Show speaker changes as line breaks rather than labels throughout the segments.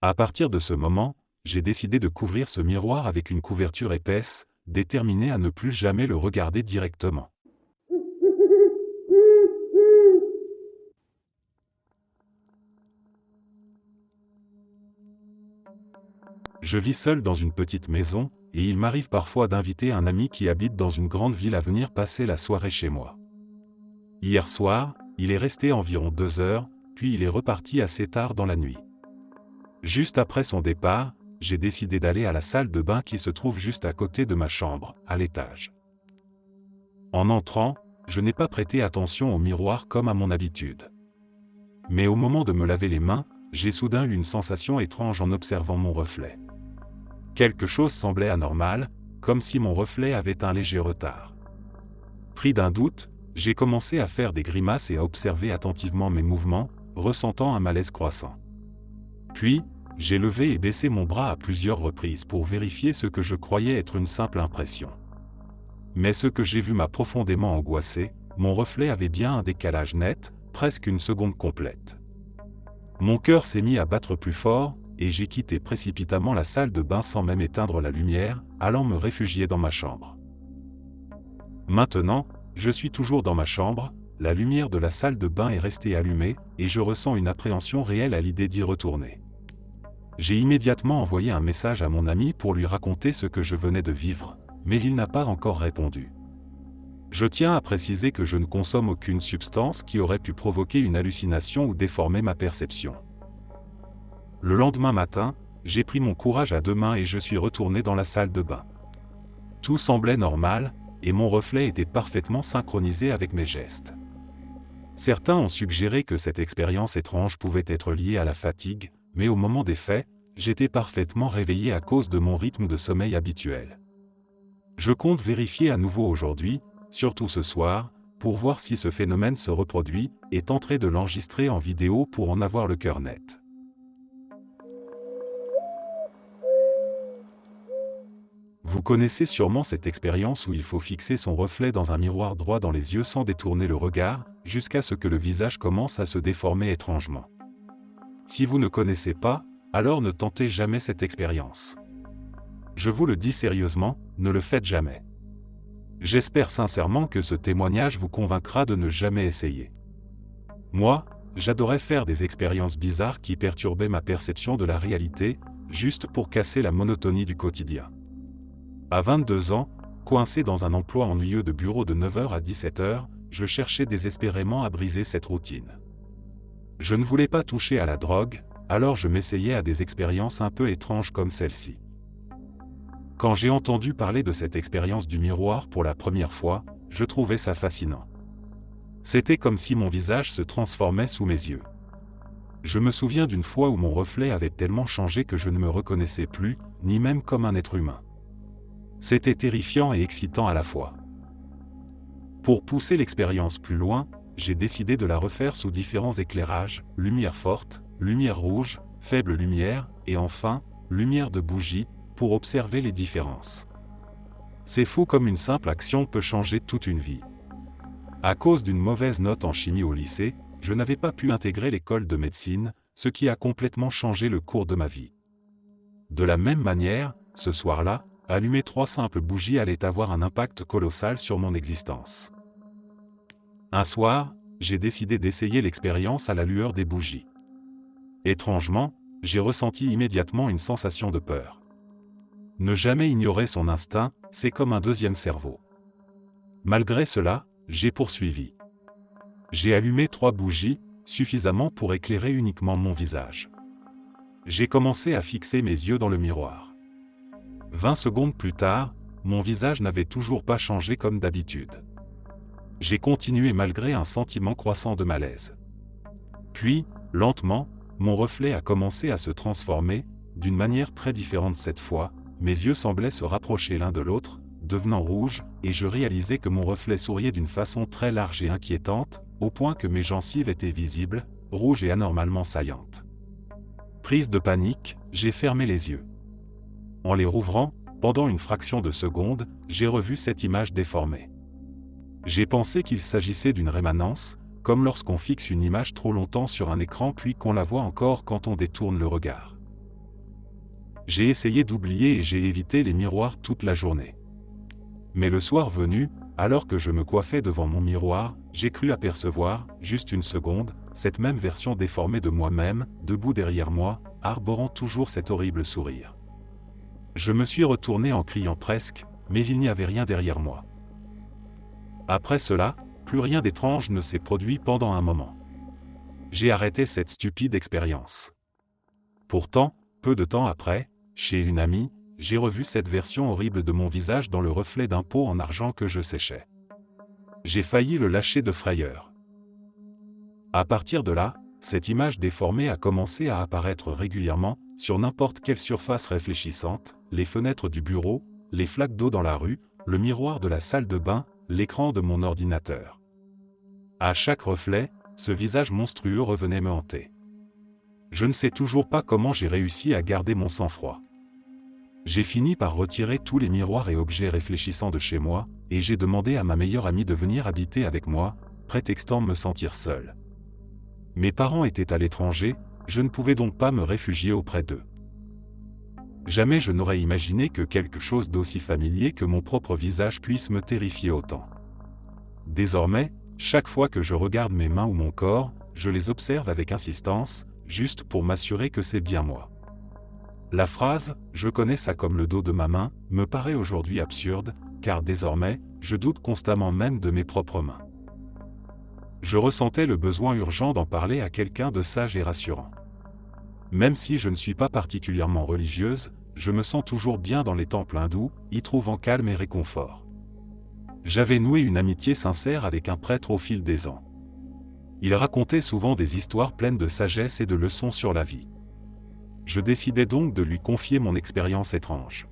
À partir de ce moment, j'ai décidé de couvrir ce miroir avec une couverture épaisse, déterminé à ne plus jamais le regarder directement. Je vis seul dans une petite maison, et il m'arrive parfois d'inviter un ami qui habite dans une grande ville à venir passer la soirée chez moi. Hier soir, il est resté environ 2 heures, puis il est reparti assez tard dans la nuit. Juste après son départ, j'ai décidé d'aller à la salle de bain qui se trouve juste à côté de ma chambre, à l'étage. En entrant, je n'ai pas prêté attention au miroir comme à mon habitude. Mais au moment de me laver les mains, j'ai soudain eu une sensation étrange en observant mon reflet. Quelque chose semblait anormal, comme si mon reflet avait un léger retard. Pris d'un doute, j'ai commencé à faire des grimaces et à observer attentivement mes mouvements, ressentant un malaise croissant. Puis, j'ai levé et baissé mon bras à plusieurs reprises pour vérifier ce que je croyais être une simple impression. Mais ce que j'ai vu m'a profondément angoissé, mon reflet avait bien un décalage net, presque une seconde complète. Mon cœur s'est mis à battre plus fort, et j'ai quitté précipitamment la salle de bain sans même éteindre la lumière, allant me réfugier dans ma chambre. Maintenant, je suis toujours dans ma chambre, la lumière de la salle de bain est restée allumée, et je ressens une appréhension réelle à l'idée d'y retourner. J'ai immédiatement envoyé un message à mon ami pour lui raconter ce que je venais de vivre, mais il n'a pas encore répondu. Je tiens à préciser que je ne consomme aucune substance qui aurait pu provoquer une hallucination ou déformer ma perception. Le lendemain matin, j'ai pris mon courage à 2 mains et je suis retourné dans la salle de bain. Tout semblait normal, et mon reflet était parfaitement synchronisé avec mes gestes. Certains ont suggéré que cette expérience étrange pouvait être liée à la fatigue, mais au moment des faits, j'étais parfaitement réveillé à cause de mon rythme de sommeil habituel. Je compte vérifier à nouveau aujourd'hui, surtout ce soir, pour voir si ce phénomène se reproduit, et tenterai de l'enregistrer en vidéo pour en avoir le cœur net. Vous connaissez sûrement cette expérience où il faut fixer son reflet dans un miroir droit dans les yeux sans détourner le regard, jusqu'à ce que le visage commence à se déformer étrangement. Si vous ne connaissez pas, alors ne tentez jamais cette expérience. Je vous le dis sérieusement, ne le faites jamais. J'espère sincèrement que ce témoignage vous convaincra de ne jamais essayer. Moi, j'adorais faire des expériences bizarres qui perturbaient ma perception de la réalité, juste pour casser la monotonie du quotidien. À 22 ans, coincé dans un emploi ennuyeux de bureau de 9h à 17h, je cherchais désespérément à briser cette routine. Je ne voulais pas toucher à la drogue, alors je m'essayais à des expériences un peu étranges comme celle-ci. Quand j'ai entendu parler de cette expérience du miroir pour la première fois, je trouvais ça fascinant. C'était comme si mon visage se transformait sous mes yeux. Je me souviens d'une fois où mon reflet avait tellement changé que je ne me reconnaissais plus, ni même comme un être humain. C'était terrifiant et excitant à la fois. Pour pousser l'expérience plus loin, j'ai décidé de la refaire sous différents éclairages, lumière forte, lumière rouge, faible lumière, et enfin, lumière de bougie, pour observer les différences. C'est fou comme une simple action peut changer toute une vie. À cause d'une mauvaise note en chimie au lycée, je n'avais pas pu intégrer l'école de médecine, ce qui a complètement changé le cours de ma vie. De la même manière, ce soir-là, allumer 3 simples bougies allait avoir un impact colossal sur mon existence. Un soir, j'ai décidé d'essayer l'expérience à la lueur des bougies. Étrangement, j'ai ressenti immédiatement une sensation de peur. Ne jamais ignorer son instinct, c'est comme un deuxième cerveau. Malgré cela, j'ai poursuivi. J'ai allumé 3 bougies, suffisamment pour éclairer uniquement mon visage. J'ai commencé à fixer mes yeux dans le miroir. 20 secondes plus tard, mon visage n'avait toujours pas changé comme d'habitude. J'ai continué malgré un sentiment croissant de malaise. Puis, lentement, mon reflet a commencé à se transformer, d'une manière très différente cette fois, mes yeux semblaient se rapprocher l'un de l'autre, devenant rouges, et je réalisais que mon reflet souriait d'une façon très large et inquiétante, au point que mes gencives étaient visibles, rouges et anormalement saillantes. Prise de panique, j'ai fermé les yeux. En les rouvrant, pendant une fraction de seconde, j'ai revu cette image déformée. J'ai pensé qu'il s'agissait d'une rémanence, comme lorsqu'on fixe une image trop longtemps sur un écran puis qu'on la voit encore quand on détourne le regard. J'ai essayé d'oublier et j'ai évité les miroirs toute la journée. Mais le soir venu, alors que je me coiffais devant mon miroir, j'ai cru apercevoir, juste une seconde, cette même version déformée de moi-même, debout derrière moi, arborant toujours cet horrible sourire. Je me suis retourné en criant presque, mais il n'y avait rien derrière moi. Après cela, plus rien d'étrange ne s'est produit pendant un moment. J'ai arrêté cette stupide expérience. Pourtant, peu de temps après, chez une amie, j'ai revu cette version horrible de mon visage dans le reflet d'un pot en argent que je séchais. J'ai failli le lâcher de frayeur. À partir de là, cette image déformée a commencé à apparaître régulièrement, sur n'importe quelle surface réfléchissante, les fenêtres du bureau, les flaques d'eau dans la rue, le miroir de la salle de bain, l'écran de mon ordinateur. À chaque reflet, ce visage monstrueux revenait me hanter. Je ne sais toujours pas comment j'ai réussi à garder mon sang-froid. J'ai fini par retirer tous les miroirs et objets réfléchissants de chez moi, et j'ai demandé à ma meilleure amie de venir habiter avec moi, prétextant me sentir seul. Mes parents étaient à l'étranger, je ne pouvais donc pas me réfugier auprès d'eux. Jamais je n'aurais imaginé que quelque chose d'aussi familier que mon propre visage puisse me terrifier autant. Désormais, chaque fois que je regarde mes mains ou mon corps, je les observe avec insistance, juste pour m'assurer que c'est bien moi. La phrase « je connais ça comme le dos de ma main » me paraît aujourd'hui absurde, car désormais, je doute constamment même de mes propres mains. Je ressentais le besoin urgent d'en parler à quelqu'un de sage et rassurant. Même si je ne suis pas particulièrement religieuse, je me sens toujours bien dans les temples hindous, y trouvant calme et réconfort. J'avais noué une amitié sincère avec un prêtre au fil des ans. Il racontait souvent des histoires pleines de sagesse et de leçons sur la vie. Je décidai donc de lui confier mon expérience étrange.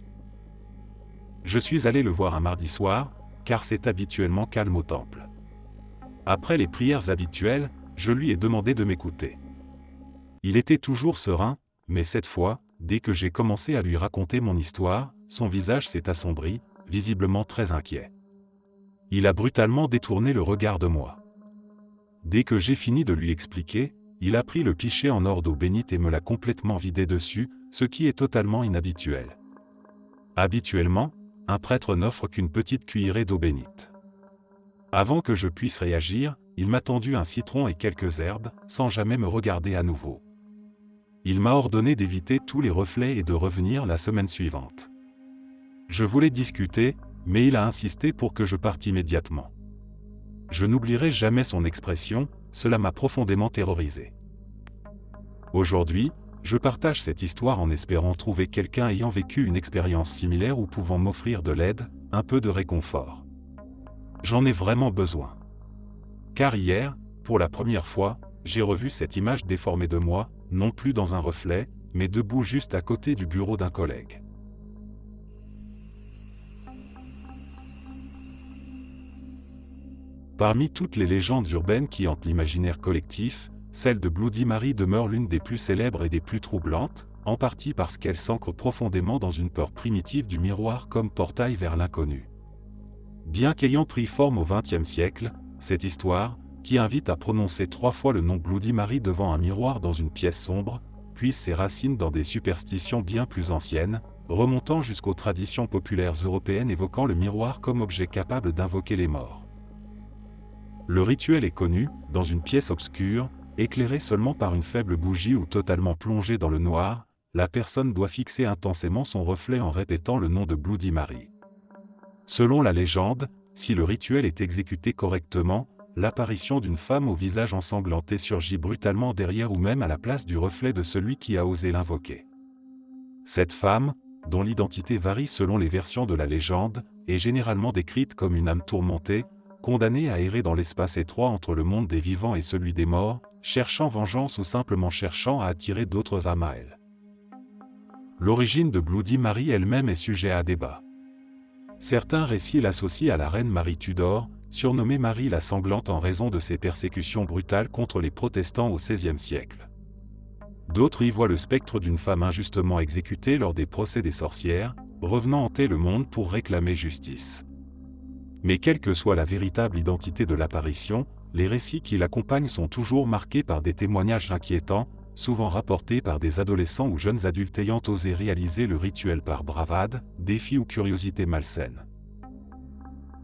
Je suis allé le voir un mardi soir, car c'est habituellement calme au temple. Après les prières habituelles, je lui ai demandé de m'écouter. Il était toujours serein, mais cette fois, dès que j'ai commencé à lui raconter mon histoire, son visage s'est assombri, visiblement très inquiet. Il a brutalement détourné le regard de moi. Dès que j'ai fini de lui expliquer, il a pris le pichet en or d'eau bénite et me l'a complètement vidé dessus, ce qui est totalement inhabituel. Habituellement, un prêtre n'offre qu'une petite cuillerée d'eau bénite. Avant que je puisse réagir, il m'a tendu un citron et quelques herbes, sans jamais me regarder à nouveau. Il m'a ordonné d'éviter tous les reflets et de revenir la semaine suivante. Je voulais discuter, mais il a insisté pour que je parte immédiatement. Je n'oublierai jamais son expression, cela m'a profondément terrorisé. Aujourd'hui, je partage cette histoire en espérant trouver quelqu'un ayant vécu une expérience similaire ou pouvant m'offrir de l'aide, un peu de réconfort. J'en ai vraiment besoin. Car hier, pour la première fois, j'ai revu cette image déformée de moi, non plus dans un reflet, mais debout juste à côté du bureau d'un collègue. Parmi toutes les légendes urbaines qui hantent l'imaginaire collectif, celle de Bloody Mary demeure l'une des plus célèbres et des plus troublantes, en partie parce qu'elle s'ancre profondément dans une peur primitive du miroir comme portail vers l'inconnu. Bien qu'ayant pris forme au XXe siècle, cette histoire, qui invite à prononcer 3 fois le nom Bloody Mary devant un miroir dans une pièce sombre, puise ses racines dans des superstitions bien plus anciennes, remontant jusqu'aux traditions populaires européennes évoquant le miroir comme objet capable d'invoquer les morts. Le rituel est connu, dans une pièce obscure, éclairée seulement par une faible bougie ou totalement plongée dans le noir, la personne doit fixer intensément son reflet en répétant le nom de Bloody Mary. Selon la légende, si le rituel est exécuté correctement, l'apparition d'une femme au visage ensanglanté surgit brutalement derrière ou même à la place du reflet de celui qui a osé l'invoquer. Cette femme, dont l'identité varie selon les versions de la légende, est généralement décrite comme une âme tourmentée, condamnée à errer dans l'espace étroit entre le monde des vivants et celui des morts, cherchant vengeance ou simplement cherchant à attirer d'autres âmes à elle. L'origine de Bloody Mary elle-même est sujet à débat. Certains récits l'associent à la reine Marie Tudor, surnommée Marie la Sanglante en raison de ses persécutions brutales contre les protestants au XVIe siècle. D'autres y voient le spectre d'une femme injustement exécutée lors des procès des sorcières, revenant hanter le monde pour réclamer justice. Mais quelle que soit la véritable identité de l'apparition, les récits qui l'accompagnent sont toujours marqués par des témoignages inquiétants, souvent rapportés par des adolescents ou jeunes adultes ayant osé réaliser le rituel par bravade, défi ou curiosité malsaine.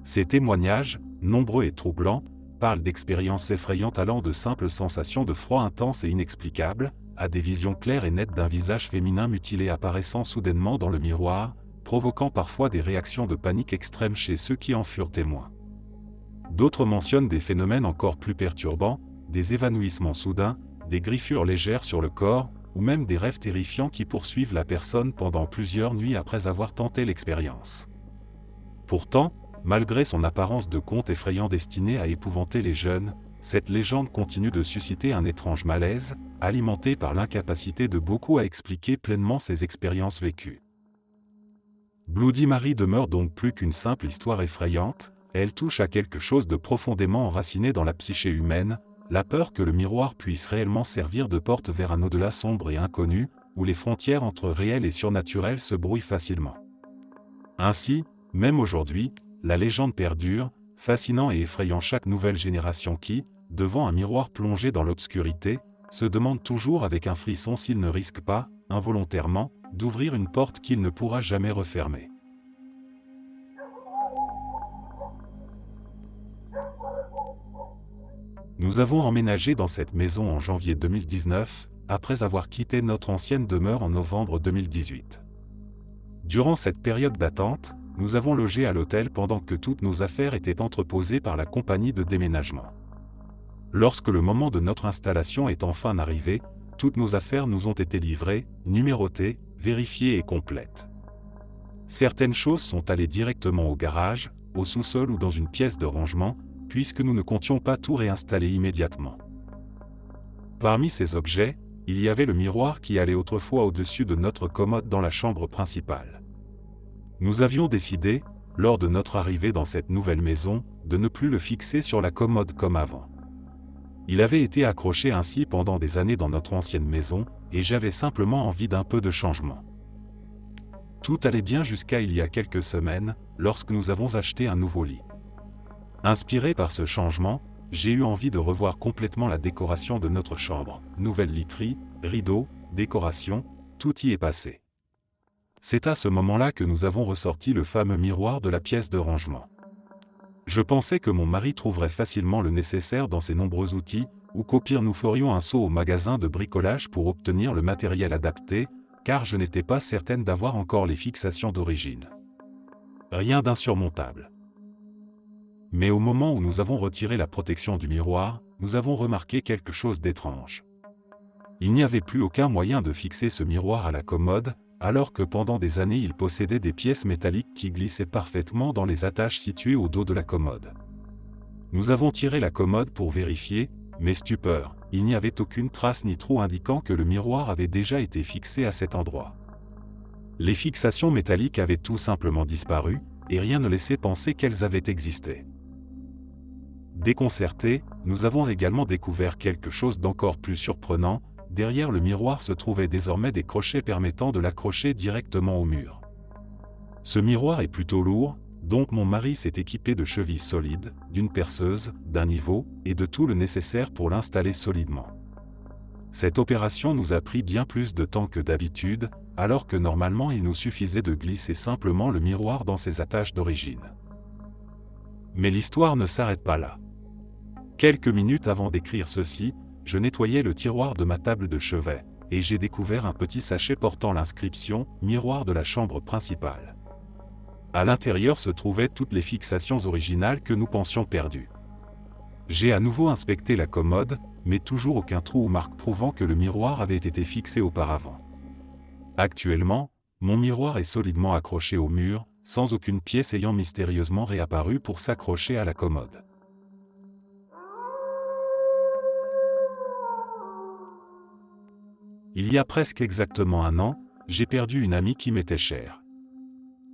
Ces témoignages, nombreux et troublants, parlent d'expériences effrayantes allant de simples sensations de froid intense et inexplicables, à des visions claires et nettes d'un visage féminin mutilé apparaissant soudainement dans le miroir, provoquant parfois des réactions de panique extrême chez ceux qui en furent témoins. D'autres mentionnent des phénomènes encore plus perturbants, des évanouissements soudains, des griffures légères sur le corps, ou même des rêves terrifiants qui poursuivent la personne pendant plusieurs nuits après avoir tenté l'expérience. Pourtant, malgré son apparence de conte effrayant destiné à épouvanter les jeunes, cette légende continue de susciter un étrange malaise, alimenté par l'incapacité de beaucoup à expliquer pleinement ces expériences vécues. Bloody Mary demeure donc plus qu'une simple histoire effrayante, elle touche à quelque chose de profondément enraciné dans la psyché humaine, la peur que le miroir puisse réellement servir de porte vers un au-delà sombre et inconnu, où les frontières entre réel et surnaturel se brouillent facilement. Ainsi, même aujourd'hui, la légende perdure, fascinant et effrayant chaque nouvelle génération qui, devant un miroir plongé dans l'obscurité, se demande toujours avec un frisson s'il ne risque pas, involontairement, d'ouvrir une porte qu'il ne pourra jamais refermer. Nous avons emménagé dans cette maison en janvier 2019, après avoir quitté notre ancienne demeure en novembre 2018. Durant cette période d'attente, nous avons logé à l'hôtel pendant que toutes nos affaires étaient entreposées par la compagnie de déménagement. Lorsque le moment de notre installation est enfin arrivé, toutes nos affaires nous ont été livrées, numérotées, vérifiées et complètes. Certaines choses sont allées directement au garage, au sous-sol ou dans une pièce de rangement, puisque nous ne comptions pas tout réinstaller immédiatement. Parmi ces objets, il y avait le miroir qui allait autrefois au-dessus de notre commode dans la chambre principale. Nous avions décidé, lors de notre arrivée dans cette nouvelle maison, de ne plus le fixer sur la commode comme avant. Il avait été accroché ainsi pendant des années dans notre ancienne maison, et j'avais simplement envie d'un peu de changement. Tout allait bien jusqu'à il y a quelques semaines, lorsque nous avons acheté un nouveau lit. Inspiré par ce changement, j'ai eu envie de revoir complètement la décoration de notre chambre. Nouvelle literie, rideaux, décoration, tout y est passé. C'est à ce moment-là que nous avons ressorti le fameux miroir de la pièce de rangement. Je pensais que mon mari trouverait facilement le nécessaire dans ses nombreux outils, ou qu'au pire nous ferions un saut au magasin de bricolage pour obtenir le matériel adapté, car je n'étais pas certaine d'avoir encore les fixations d'origine. Rien d'insurmontable. Mais au moment où nous avons retiré la protection du miroir, nous avons remarqué quelque chose d'étrange. Il n'y avait plus aucun moyen de fixer ce miroir à la commode, alors que pendant des années il possédait des pièces métalliques qui glissaient parfaitement dans les attaches situées au dos de la commode. Nous avons tiré la commode pour vérifier, mais stupeur, il n'y avait aucune trace ni trou indiquant que le miroir avait déjà été fixé à cet endroit. Les fixations métalliques avaient tout simplement disparu, et rien ne laissait penser qu'elles avaient existé. Déconcertés, nous avons également découvert quelque chose d'encore plus surprenant. Derrière le miroir se trouvaient désormais des crochets permettant de l'accrocher directement au mur. Ce miroir est plutôt lourd, donc mon mari s'est équipé de chevilles solides, d'une perceuse, d'un niveau, et de tout le nécessaire pour l'installer solidement. Cette opération nous a pris bien plus de temps que d'habitude, alors que normalement il nous suffisait de glisser simplement le miroir dans ses attaches d'origine. Mais l'histoire ne s'arrête pas là. Quelques minutes avant d'écrire ceci, je nettoyais le tiroir de ma table de chevet, et j'ai découvert un petit sachet portant l'inscription « Miroir de la chambre principale ». À l'intérieur se trouvaient toutes les fixations originales que nous pensions perdues. J'ai à nouveau inspecté la commode, mais toujours aucun trou ou marque prouvant que le miroir avait été fixé auparavant. Actuellement, mon miroir est solidement accroché au mur, sans aucune pièce ayant mystérieusement réapparu pour s'accrocher à la commode. Il y a presque exactement un an, j'ai perdu une amie qui m'était chère.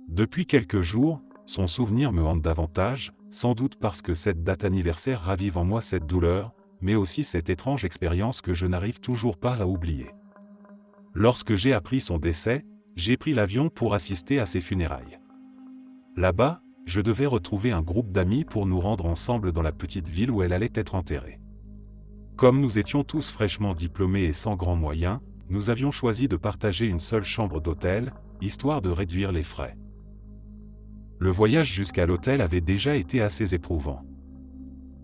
Depuis quelques jours, son souvenir me hante davantage, sans doute parce que cette date anniversaire ravive en moi cette douleur, mais aussi cette étrange expérience que je n'arrive toujours pas à oublier. Lorsque j'ai appris son décès, j'ai pris l'avion pour assister à ses funérailles. Là-bas, je devais retrouver un groupe d'amis pour nous rendre ensemble dans la petite ville où elle allait être enterrée. Comme nous étions tous fraîchement diplômés et sans grands moyens, nous avions choisi de partager une seule chambre d'hôtel, histoire de réduire les frais. Le voyage jusqu'à l'hôtel avait déjà été assez éprouvant.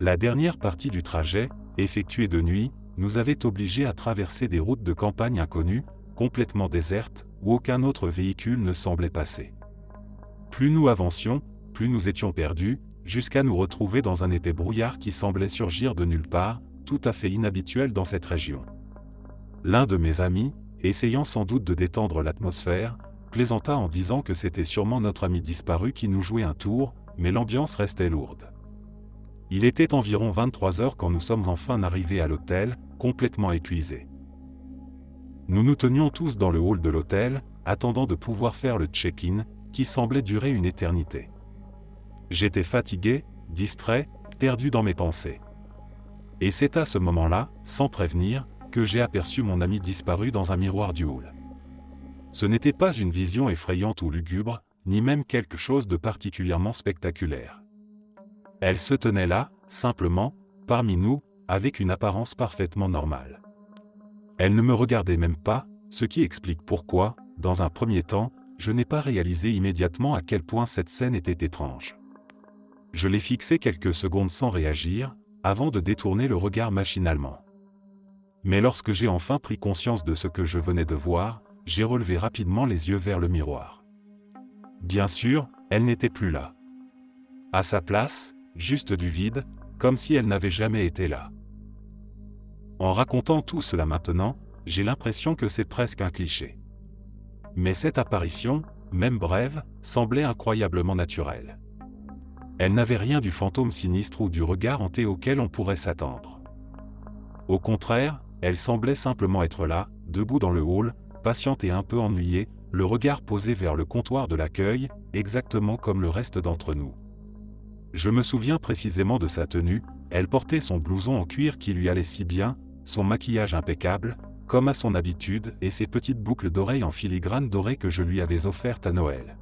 La dernière partie du trajet, effectuée de nuit, nous avait obligés à traverser des routes de campagne inconnues, complètement désertes, où aucun autre véhicule ne semblait passer. Plus nous avancions, plus nous étions perdus, jusqu'à nous retrouver dans un épais brouillard qui semblait surgir de nulle part, tout à fait inhabituel dans cette région. L'un de mes amis, essayant sans doute de détendre l'atmosphère, plaisanta en disant que c'était sûrement notre ami disparu qui nous jouait un tour, mais l'ambiance restait lourde. Il était environ 23 heures quand nous sommes enfin arrivés à l'hôtel, complètement épuisés. Nous nous tenions tous dans le hall de l'hôtel, attendant de pouvoir faire le check-in, qui semblait durer une éternité. J'étais fatigué, distrait, perdu dans mes pensées. Et c'est à ce moment-là, sans prévenir, que j'ai aperçu mon ami disparu dans un miroir du hall. Ce n'était pas une vision effrayante ou lugubre, ni même quelque chose de particulièrement spectaculaire. Elle se tenait là, simplement, parmi nous, avec une apparence parfaitement normale. Elle ne me regardait même pas, ce qui explique pourquoi, dans un premier temps, je n'ai pas réalisé immédiatement à quel point cette scène était étrange. Je l'ai fixée quelques secondes sans réagir, avant de détourner le regard machinalement. Mais lorsque j'ai enfin pris conscience de ce que je venais de voir, j'ai relevé rapidement les yeux vers le miroir. Bien sûr, elle n'était plus là. À sa place, juste du vide, comme si elle n'avait jamais été là. En racontant tout cela maintenant, j'ai l'impression que c'est presque un cliché. Mais cette apparition, même brève, semblait incroyablement naturelle. Elle n'avait rien du fantôme sinistre ou du regard hanté auquel on pourrait s'attendre. Au contraire, elle semblait simplement être là, debout dans le hall, patiente et un peu ennuyée, le regard posé vers le comptoir de l'accueil, exactement comme le reste d'entre nous. Je me souviens précisément de sa tenue, elle portait son blouson en cuir qui lui allait si bien, son maquillage impeccable, comme à son habitude, et ses petites boucles d'oreilles en filigrane dorée que je lui avais offertes à Noël.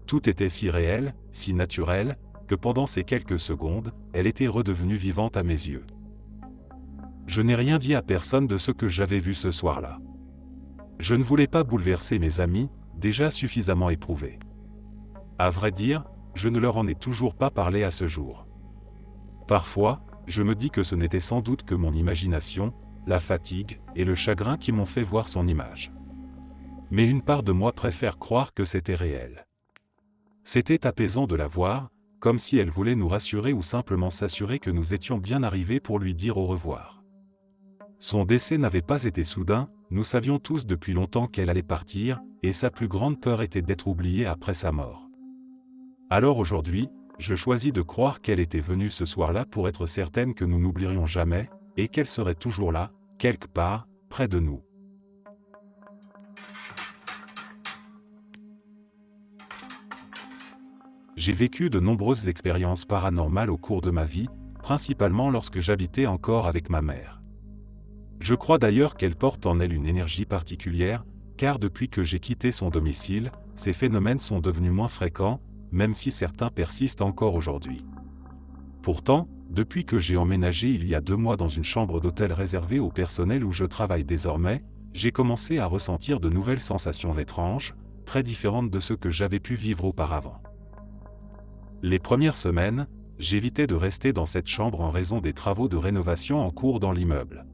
Tout était si réel, si naturel, que pendant ces quelques secondes, elle était redevenue vivante à mes yeux. Je n'ai rien dit à personne de ce que j'avais vu ce soir-là. Je ne voulais pas bouleverser mes amis, déjà suffisamment éprouvés. À vrai dire, je ne leur en ai toujours pas parlé à ce jour. Parfois, je me dis que ce n'était sans doute que mon imagination, la fatigue et le chagrin qui m'ont fait voir son image. Mais une part de moi préfère croire que c'était réel. C'était apaisant de la voir, comme si elle voulait nous rassurer ou simplement s'assurer que nous étions bien arrivés pour lui dire au revoir. Son décès n'avait pas été soudain, nous savions tous depuis longtemps qu'elle allait partir, et sa plus grande peur était d'être oubliée après sa mort. Alors aujourd'hui, je choisis de croire qu'elle était venue ce soir-là pour être certaine que nous n'oublierions jamais, et qu'elle serait toujours là, quelque part, près de nous. J'ai vécu de nombreuses expériences paranormales au cours de ma vie, principalement lorsque j'habitais encore avec ma mère. Je crois d'ailleurs qu'elle porte en elle une énergie particulière, car depuis que j'ai quitté son domicile, ces phénomènes sont devenus moins fréquents, même si certains persistent encore aujourd'hui. Pourtant, depuis que j'ai emménagé il y a 2 mois dans une chambre d'hôtel réservée au personnel où je travaille désormais, j'ai commencé à ressentir de nouvelles sensations étranges, très différentes de ce que j'avais pu vivre auparavant. Les premières semaines, j'évitais de rester dans cette chambre en raison des travaux de rénovation en cours dans l'immeuble.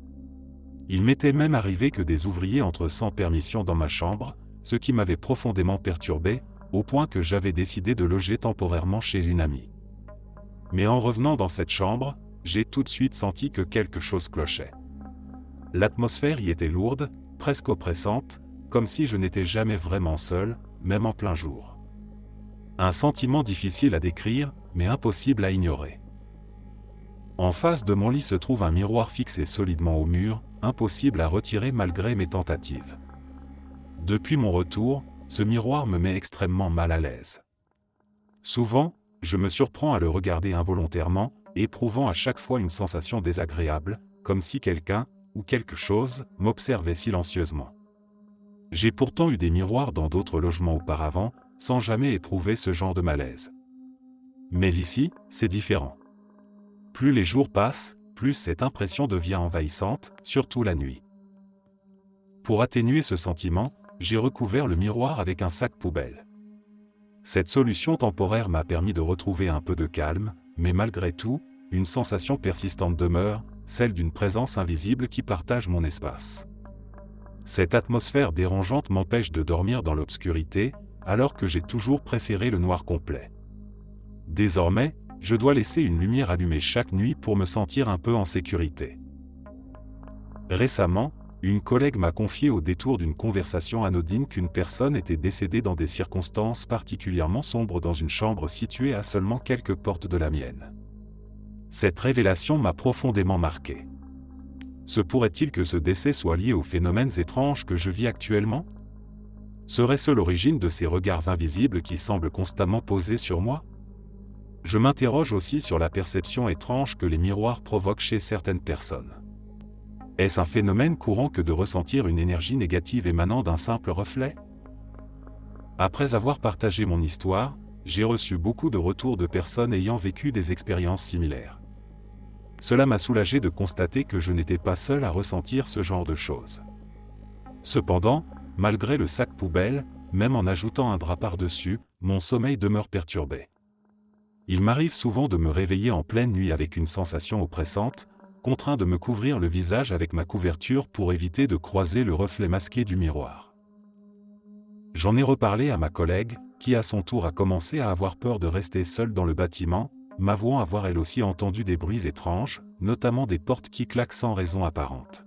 Il m'était même arrivé que des ouvriers entrent sans permission dans ma chambre, ce qui m'avait profondément perturbé, au point que j'avais décidé de loger temporairement chez une amie. Mais en revenant dans cette chambre, j'ai tout de suite senti que quelque chose clochait. L'atmosphère y était lourde, presque oppressante, comme si je n'étais jamais vraiment seul, même en plein jour. Un sentiment difficile à décrire, mais impossible à ignorer. En face de mon lit se trouve un miroir fixé solidement au mur, impossible à retirer malgré mes tentatives. Depuis mon retour, ce miroir me met extrêmement mal à l'aise. Souvent, je me surprends à le regarder involontairement, éprouvant à chaque fois une sensation désagréable, comme si quelqu'un, ou quelque chose, m'observait silencieusement. J'ai pourtant eu des miroirs dans d'autres logements auparavant, sans jamais éprouver ce genre de malaise. Mais ici, c'est différent. Plus les jours passent, plus cette impression devient envahissante, surtout la nuit. Pour atténuer ce sentiment, j'ai recouvert le miroir avec un sac poubelle. Cette solution temporaire m'a permis de retrouver un peu de calme, mais malgré tout, une sensation persistante demeure, celle d'une présence invisible qui partage mon espace. Cette atmosphère dérangeante m'empêche de dormir dans l'obscurité, alors que j'ai toujours préféré le noir complet. Désormais, je dois laisser une lumière allumée chaque nuit pour me sentir un peu en sécurité. Récemment, une collègue m'a confié au détour d'une conversation anodine qu'une personne était décédée dans des circonstances particulièrement sombres dans une chambre située à seulement quelques portes de la mienne. Cette révélation m'a profondément marqué. Se pourrait-il que ce décès soit lié aux phénomènes étranges que je vis actuellement ? Serait-ce l'origine de ces regards invisibles qui semblent constamment posés sur moi ? Je m'interroge aussi sur la perception étrange que les miroirs provoquent chez certaines personnes. Est-ce un phénomène courant que de ressentir une énergie négative émanant d'un simple reflet ? Après avoir partagé mon histoire, j'ai reçu beaucoup de retours de personnes ayant vécu des expériences similaires. Cela m'a soulagé de constater que je n'étais pas seul à ressentir ce genre de choses. Cependant, malgré le sac poubelle, même en ajoutant un drap par-dessus, mon sommeil demeure perturbé. Il m'arrive souvent de me réveiller en pleine nuit avec une sensation oppressante, contraint de me couvrir le visage avec ma couverture pour éviter de croiser le reflet masqué du miroir. J'en ai reparlé à ma collègue, qui à son tour a commencé à avoir peur de rester seule dans le bâtiment, m'avouant avoir elle aussi entendu des bruits étranges, notamment des portes qui claquent sans raison apparente.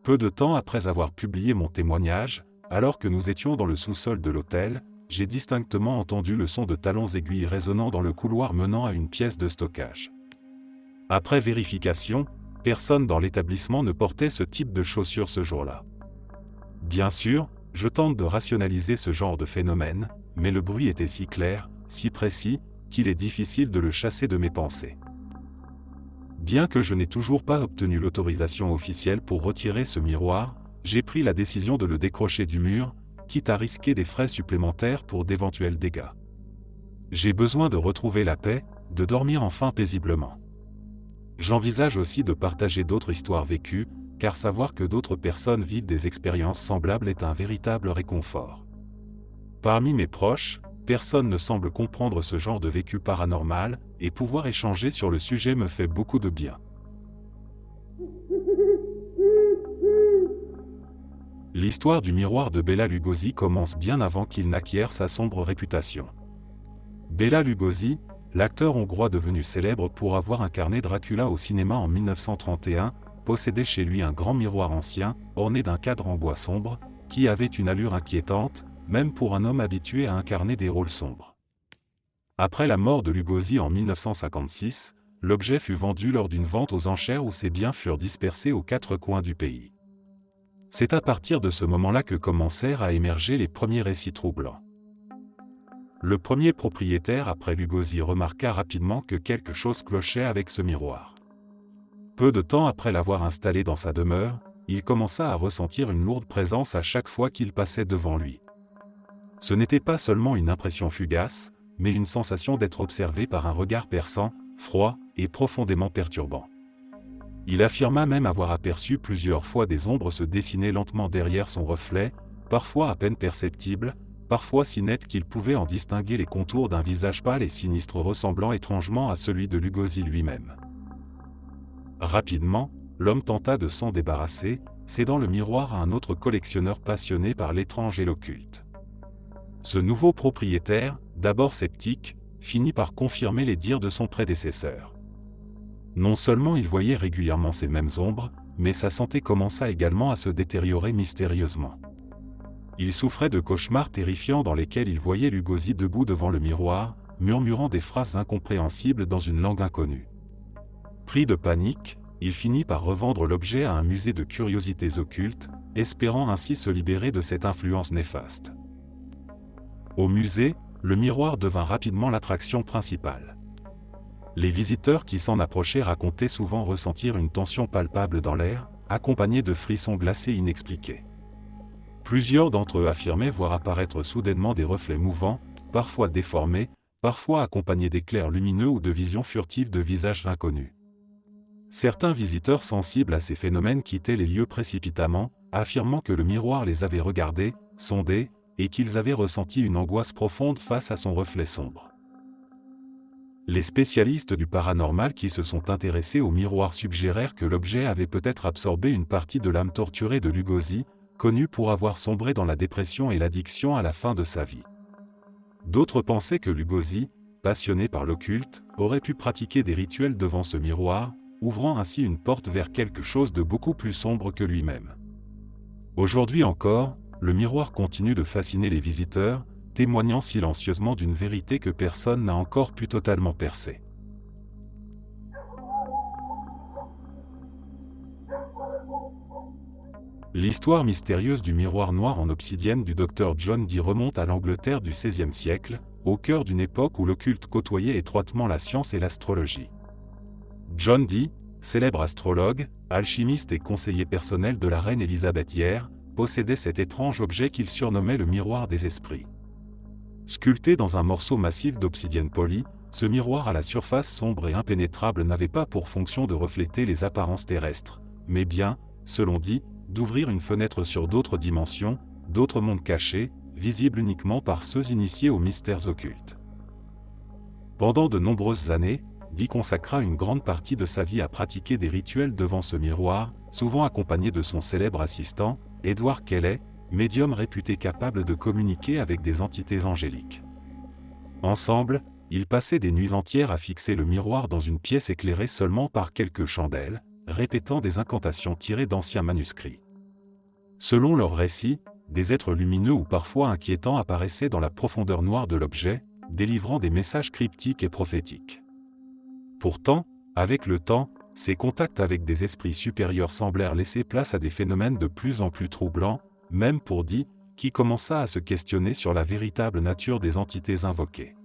Peu de temps après avoir publié mon témoignage, alors que nous étions dans le sous-sol de l'hôtel, j'ai distinctement entendu le son de talons aiguilles résonnant dans le couloir menant à une pièce de stockage. Après vérification, personne dans l'établissement ne portait ce type de chaussures ce jour-là. Bien sûr, je tente de rationaliser ce genre de phénomène, mais le bruit était si clair, si précis, qu'il est difficile de le chasser de mes pensées. Bien que je n'ai toujours pas obtenu l'autorisation officielle pour retirer ce miroir, j'ai pris la décision de le décrocher du mur, quitte à risquer des frais supplémentaires pour d'éventuels dégâts. J'ai besoin de retrouver la paix, de dormir enfin paisiblement. J'envisage aussi de partager d'autres histoires vécues, car savoir que d'autres personnes vivent des expériences semblables est un véritable réconfort. Parmi mes proches, personne ne semble comprendre ce genre de vécu paranormal, et pouvoir échanger sur le sujet me fait beaucoup de bien. L'histoire du miroir de Bela Lugosi commence bien avant qu'il n'acquiert sa sombre réputation. Bela Lugosi, l'acteur hongrois devenu célèbre pour avoir incarné Dracula au cinéma en 1931, possédait chez lui un grand miroir ancien, orné d'un cadre en bois sombre, qui avait une allure inquiétante, même pour un homme habitué à incarner des rôles sombres. Après la mort de Lugosi en 1956, l'objet fut vendu lors d'une vente aux enchères où ses biens furent dispersés aux quatre coins du pays. C'est à partir de ce moment-là que commencèrent à émerger les premiers récits troublants. Le premier propriétaire après Lugosi remarqua rapidement que quelque chose clochait avec ce miroir. Peu de temps après l'avoir installé dans sa demeure, il commença à ressentir une lourde présence à chaque fois qu'il passait devant lui. Ce n'était pas seulement une impression fugace, mais une sensation d'être observé par un regard perçant, froid et profondément perturbant. Il affirma même avoir aperçu plusieurs fois des ombres se dessiner lentement derrière son reflet, parfois à peine perceptibles, parfois si nettes qu'il pouvait en distinguer les contours d'un visage pâle et sinistre ressemblant étrangement à celui de Lugosi lui-même. Rapidement, l'homme tenta de s'en débarrasser, cédant le miroir à un autre collectionneur passionné par l'étrange et l'occulte. Ce nouveau propriétaire, d'abord sceptique, finit par confirmer les dires de son prédécesseur. Non seulement il voyait régulièrement ces mêmes ombres, mais sa santé commença également à se détériorer mystérieusement. Il souffrait de cauchemars terrifiants dans lesquels il voyait Lugosi debout devant le miroir, murmurant des phrases incompréhensibles dans une langue inconnue. Pris de panique, il finit par revendre l'objet à un musée de curiosités occultes, espérant ainsi se libérer de cette influence néfaste. Au musée, le miroir devint rapidement l'attraction principale. Les visiteurs qui s'en approchaient racontaient souvent ressentir une tension palpable dans l'air, accompagnée de frissons glacés inexpliqués. Plusieurs d'entre eux affirmaient voir apparaître soudainement des reflets mouvants, parfois déformés, parfois accompagnés d'éclairs lumineux ou de visions furtives de visages inconnus. Certains visiteurs sensibles à ces phénomènes quittaient les lieux précipitamment, affirmant que le miroir les avait regardés, sondés, et qu'ils avaient ressenti une angoisse profonde face à son reflet sombre. Les spécialistes du paranormal qui se sont intéressés au miroir suggérèrent que l'objet avait peut-être absorbé une partie de l'âme torturée de Lugosi, connu pour avoir sombré dans la dépression et l'addiction à la fin de sa vie. D'autres pensaient que Lugosi, passionné par l'occulte, aurait pu pratiquer des rituels devant ce miroir, ouvrant ainsi une porte vers quelque chose de beaucoup plus sombre que lui-même. Aujourd'hui encore, le miroir continue de fasciner les visiteurs, témoignant silencieusement d'une vérité que personne n'a encore pu totalement percer. L'histoire mystérieuse du miroir noir en obsidienne du Dr John Dee remonte à l'Angleterre du XVIe siècle, au cœur d'une époque où l'occulte côtoyait étroitement la science et l'astrologie. John Dee, célèbre astrologue, alchimiste et conseiller personnel de la reine Élisabeth II, possédait cet étrange objet qu'il surnommait le miroir des esprits. Sculpté dans un morceau massif d'obsidienne polie, ce miroir à la surface sombre et impénétrable n'avait pas pour fonction de refléter les apparences terrestres, mais bien, selon Dee, d'ouvrir une fenêtre sur d'autres dimensions, d'autres mondes cachés, visibles uniquement par ceux initiés aux mystères occultes. Pendant de nombreuses années, Dee consacra une grande partie de sa vie à pratiquer des rituels devant ce miroir, souvent accompagné de son célèbre assistant, Edward Kelly, médium réputé capable de communiquer avec des entités angéliques. Ensemble, ils passaient des nuits entières à fixer le miroir dans une pièce éclairée seulement par quelques chandelles, répétant des incantations tirées d'anciens manuscrits. Selon leurs récits, des êtres lumineux ou parfois inquiétants apparaissaient dans la profondeur noire de l'objet, délivrant des messages cryptiques et prophétiques. Pourtant, avec le temps, ces contacts avec des esprits supérieurs semblèrent laisser place à des phénomènes de plus en plus troublants, même pour Dee, qui commença à se questionner sur la véritable nature des entités invoquées.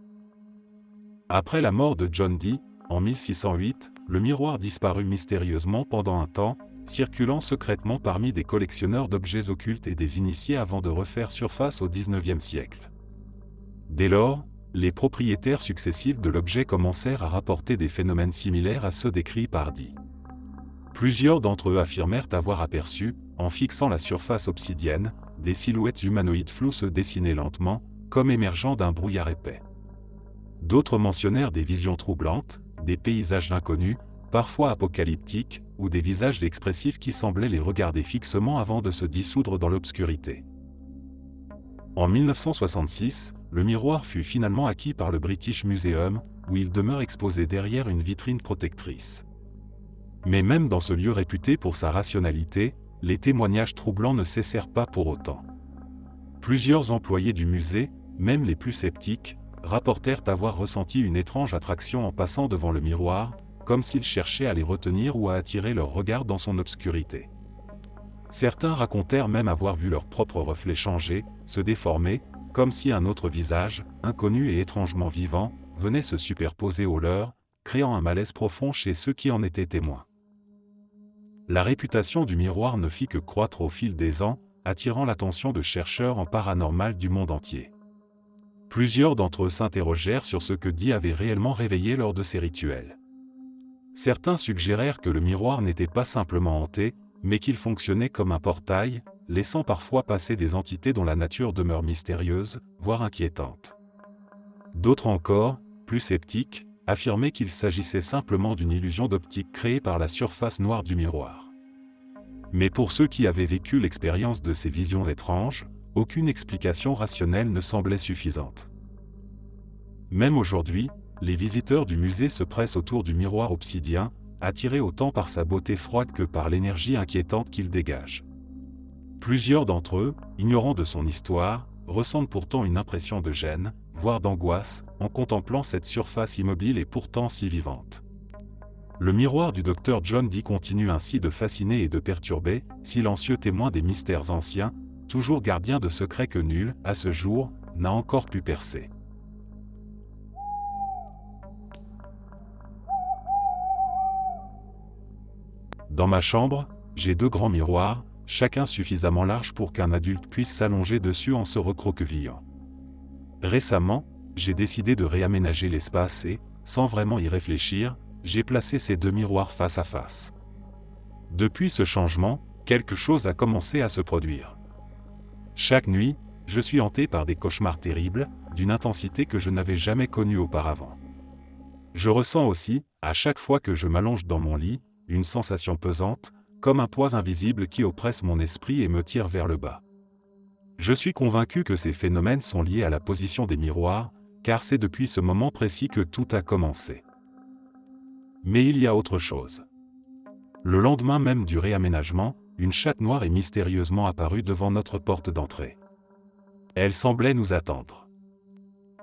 Après la mort de John Dee, en 1608, le miroir disparut mystérieusement pendant un temps, circulant secrètement parmi des collectionneurs d'objets occultes et des initiés avant de refaire surface au XIXe siècle. Dès lors, les propriétaires successifs de l'objet commencèrent à rapporter des phénomènes similaires à ceux décrits par Dee. Plusieurs d'entre eux affirmèrent avoir aperçu, en fixant la surface obsidienne, des silhouettes humanoïdes floues se dessiner lentement, comme émergeant d'un brouillard épais. D'autres mentionnèrent des visions troublantes, des paysages inconnus, parfois apocalyptiques, ou des visages expressifs qui semblaient les regarder fixement avant de se dissoudre dans l'obscurité. En 1966, le miroir fut finalement acquis par le British Museum, où il demeure exposé derrière une vitrine protectrice. Mais même dans ce lieu réputé pour sa rationalité, les témoignages troublants ne cessèrent pas pour autant. Plusieurs employés du musée, même les plus sceptiques, rapportèrent avoir ressenti une étrange attraction en passant devant le miroir, comme s'ils cherchaient à les retenir ou à attirer leur regard dans son obscurité. Certains racontèrent même avoir vu leur propre reflet changer, se déformer, comme si un autre visage, inconnu et étrangement vivant, venait se superposer au leur, créant un malaise profond chez ceux qui en étaient témoins. La réputation du miroir ne fit que croître au fil des ans, attirant l'attention de chercheurs en paranormal du monde entier. Plusieurs d'entre eux s'interrogèrent sur ce que Dee avait réellement réveillé lors de ces rituels. Certains suggérèrent que le miroir n'était pas simplement hanté, mais qu'il fonctionnait comme un portail, laissant parfois passer des entités dont la nature demeure mystérieuse, voire inquiétante. D'autres encore, plus sceptiques, affirmaient qu'il s'agissait simplement d'une illusion d'optique créée par la surface noire du miroir. Mais pour ceux qui avaient vécu l'expérience de ces visions étranges, aucune explication rationnelle ne semblait suffisante. Même aujourd'hui, les visiteurs du musée se pressent autour du miroir obsidien, attirés autant par sa beauté froide que par l'énergie inquiétante qu'il dégage. Plusieurs d'entre eux, ignorants de son histoire, ressentent pourtant une impression de gêne, voire d'angoisse, en contemplant cette surface immobile et pourtant si vivante. Le miroir du Dr John Dee continue ainsi de fasciner et de perturber, silencieux témoin des mystères anciens, toujours gardien de secrets que nul, à ce jour, n'a encore pu percer. Dans ma chambre, j'ai 2 grands miroirs, chacun suffisamment large pour qu'un adulte puisse s'allonger dessus en se recroquevillant. Récemment, j'ai décidé de réaménager l'espace et, sans vraiment y réfléchir, j'ai placé ces deux miroirs face à face. Depuis ce changement, quelque chose a commencé à se produire. Chaque nuit, je suis hanté par des cauchemars terribles, d'une intensité que je n'avais jamais connue auparavant. Je ressens aussi, à chaque fois que je m'allonge dans mon lit, une sensation pesante, comme un poids invisible qui oppresse mon esprit et me tire vers le bas. Je suis convaincu que ces phénomènes sont liés à la position des miroirs, car c'est depuis ce moment précis que tout a commencé. Mais il y a autre chose. Le lendemain même du réaménagement, une chatte noire est mystérieusement apparue devant notre porte d'entrée. Elle semblait nous attendre.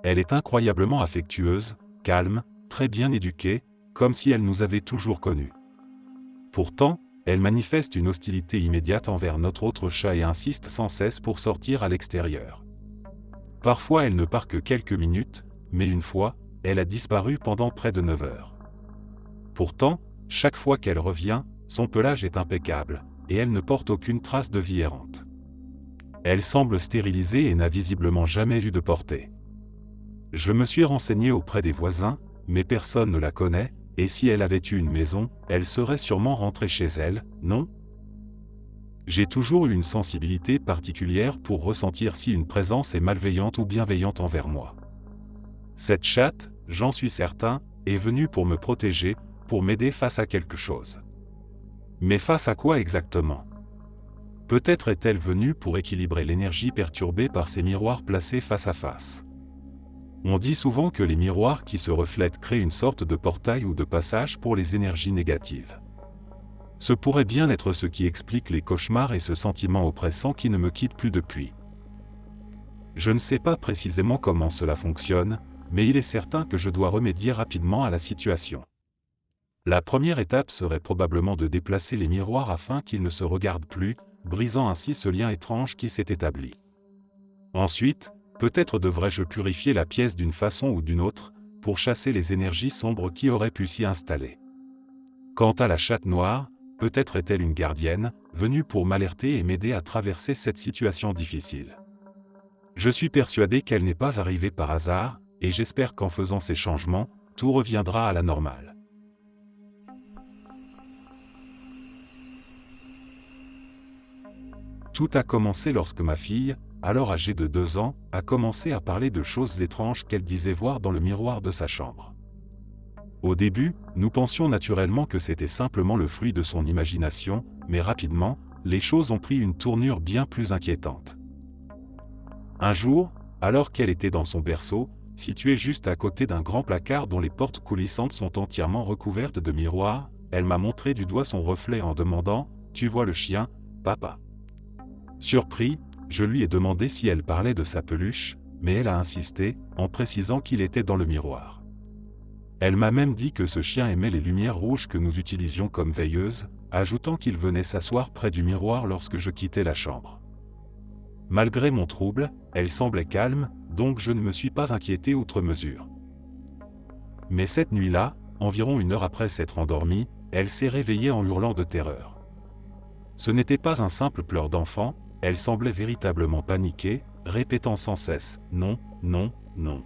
Elle est incroyablement affectueuse, calme, très bien éduquée, comme si elle nous avait toujours connus. Pourtant, elle manifeste une hostilité immédiate envers notre autre chat et insiste sans cesse pour sortir à l'extérieur. Parfois elle ne part que quelques minutes, mais une fois, elle a disparu pendant près de 9 heures. Pourtant, chaque fois qu'elle revient, son pelage est impeccable, et elle ne porte aucune trace de vie errante. Elle semble stérilisée et n'a visiblement jamais eu de portée. Je me suis renseigné auprès des voisins, mais personne ne la connaît, et si elle avait eu une maison, elle serait sûrement rentrée chez elle, non ? J'ai toujours eu une sensibilité particulière pour ressentir si une présence est malveillante ou bienveillante envers moi. Cette chatte, j'en suis certain, est venue pour me protéger, pour m'aider face à quelque chose. Mais face à quoi exactement ? Peut-être est-elle venue pour équilibrer l'énergie perturbée par ces miroirs placés face à face. On dit souvent que les miroirs qui se reflètent créent une sorte de portail ou de passage pour les énergies négatives. Ce pourrait bien être ce qui explique les cauchemars et ce sentiment oppressant qui ne me quitte plus depuis. Je ne sais pas précisément comment cela fonctionne, mais il est certain que je dois remédier rapidement à la situation. La première étape serait probablement de déplacer les miroirs afin qu'ils ne se regardent plus, brisant ainsi ce lien étrange qui s'est établi. Ensuite, peut-être devrais-je purifier la pièce d'une façon ou d'une autre, pour chasser les énergies sombres qui auraient pu s'y installer. Quant à la chatte noire, peut-être est-elle une gardienne, venue pour m'alerter et m'aider à traverser cette situation difficile. Je suis persuadé qu'elle n'est pas arrivée par hasard, et j'espère qu'en faisant ces changements, tout reviendra à la normale. Tout a commencé lorsque ma fille, alors âgée de 2 ans, a commencé à parler de choses étranges qu'elle disait voir dans le miroir de sa chambre. Au début, nous pensions naturellement que c'était simplement le fruit de son imagination, mais rapidement, les choses ont pris une tournure bien plus inquiétante. Un jour, alors qu'elle était dans son berceau, situé juste à côté d'un grand placard dont les portes coulissantes sont entièrement recouvertes de miroirs, elle m'a montré du doigt son reflet en demandant « Tu vois le chien, papa ?» Surpris, je lui ai demandé si elle parlait de sa peluche, mais elle a insisté, en précisant qu'il était dans le miroir. Elle m'a même dit que ce chien aimait les lumières rouges que nous utilisions comme veilleuse, ajoutant qu'il venait s'asseoir près du miroir lorsque je quittais la chambre. Malgré mon trouble, elle semblait calme, donc je ne me suis pas inquiété outre mesure. Mais cette nuit-là, environ 1 heure après s'être endormie, elle s'est réveillée en hurlant de terreur. Ce n'était pas un simple pleur d'enfant, elle semblait véritablement paniquée, répétant sans cesse « Non, non, non ».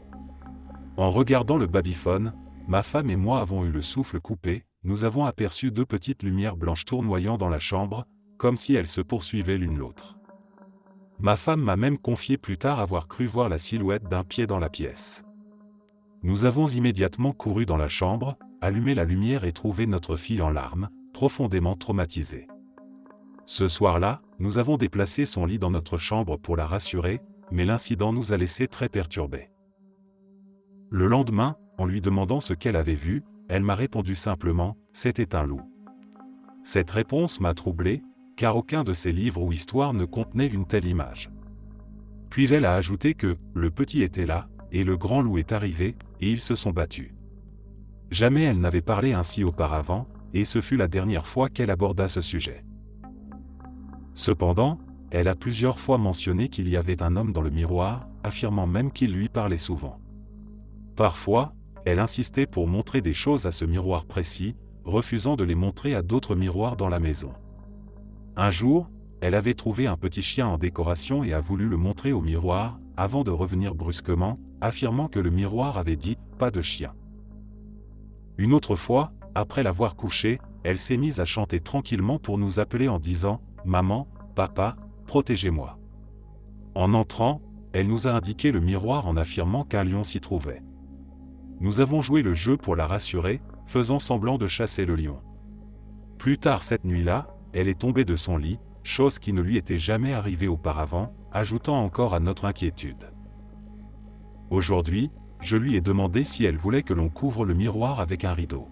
En regardant le babyphone, ma femme et moi avons eu le souffle coupé, nous avons aperçu 2 petites lumières blanches tournoyant dans la chambre, comme si elles se poursuivaient l'une l'autre. Ma femme m'a même confié plus tard avoir cru voir la silhouette d'un pied dans la pièce. Nous avons immédiatement couru dans la chambre, allumé la lumière et trouvé notre fille en larmes, profondément traumatisée. Ce soir-là, nous avons déplacé son lit dans notre chambre pour la rassurer, mais l'incident nous a laissés très perturbés. Le lendemain, en lui demandant ce qu'elle avait vu, elle m'a répondu simplement « C'était un loup ». Cette réponse m'a troublé, car aucun de ses livres ou histoires ne contenait une telle image. Puis elle a ajouté que « le petit était là, et le grand loup est arrivé, et ils se sont battus ». Jamais elle n'avait parlé ainsi auparavant, et ce fut la dernière fois qu'elle aborda ce sujet. Cependant, elle a plusieurs fois mentionné qu'il y avait un homme dans le miroir, affirmant même qu'il lui parlait souvent. Parfois, elle insistait pour montrer des choses à ce miroir précis, refusant de les montrer à d'autres miroirs dans la maison. Un jour, elle avait trouvé un petit chien en décoration et a voulu le montrer au miroir, avant de revenir brusquement, affirmant que le miroir avait dit « pas de chien ». Une autre fois, après l'avoir couché, elle s'est mise à chanter tranquillement pour nous appeler en disant « Maman, papa, protégez-moi ». En entrant, elle nous a indiqué le miroir en affirmant qu'un lion s'y trouvait. Nous avons joué le jeu pour la rassurer, faisant semblant de chasser le lion. Plus tard cette nuit-là, elle est tombée de son lit, chose qui ne lui était jamais arrivée auparavant, ajoutant encore à notre inquiétude. Aujourd'hui, je lui ai demandé si elle voulait que l'on couvre le miroir avec un rideau.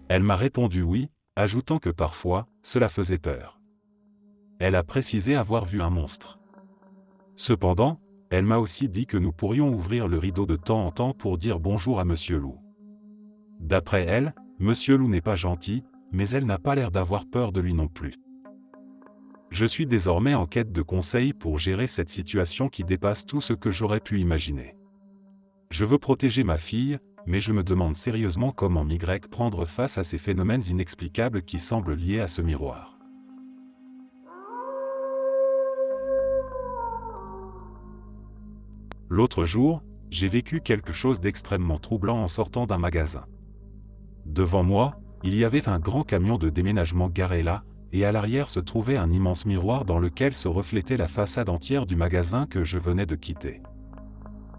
Elle m'a répondu oui, ajoutant que parfois, cela faisait peur. Elle a précisé avoir vu un monstre. Cependant, elle m'a aussi dit que nous pourrions ouvrir le rideau de temps en temps pour dire bonjour à Monsieur Loup. D'après elle, Monsieur Loup n'est pas gentil, mais elle n'a pas l'air d'avoir peur de lui non plus. Je suis désormais en quête de conseils pour gérer cette situation qui dépasse tout ce que j'aurais pu imaginer. Je veux protéger ma fille, mais je me demande sérieusement comment prendre face à ces phénomènes inexplicables qui semblent liés à ce miroir. L'autre jour, j'ai vécu quelque chose d'extrêmement troublant en sortant d'un magasin. Devant moi, il y avait un grand camion de déménagement garé là, et à l'arrière se trouvait un immense miroir dans lequel se reflétait la façade entière du magasin que je venais de quitter.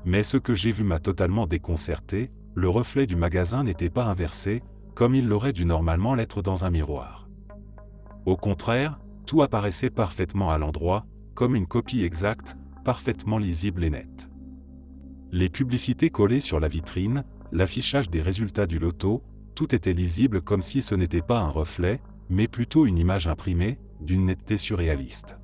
Mais ce que j'ai vu m'a totalement déconcerté, le reflet du magasin n'était pas inversé, comme il l'aurait dû normalement l'être dans un miroir. Au contraire, tout apparaissait parfaitement à l'endroit, comme une copie exacte, parfaitement lisible et nette. Les publicités collées sur la vitrine, l'affichage des résultats du loto, tout était lisible comme si ce n'était pas un reflet, mais plutôt une image imprimée, d'une netteté surréaliste.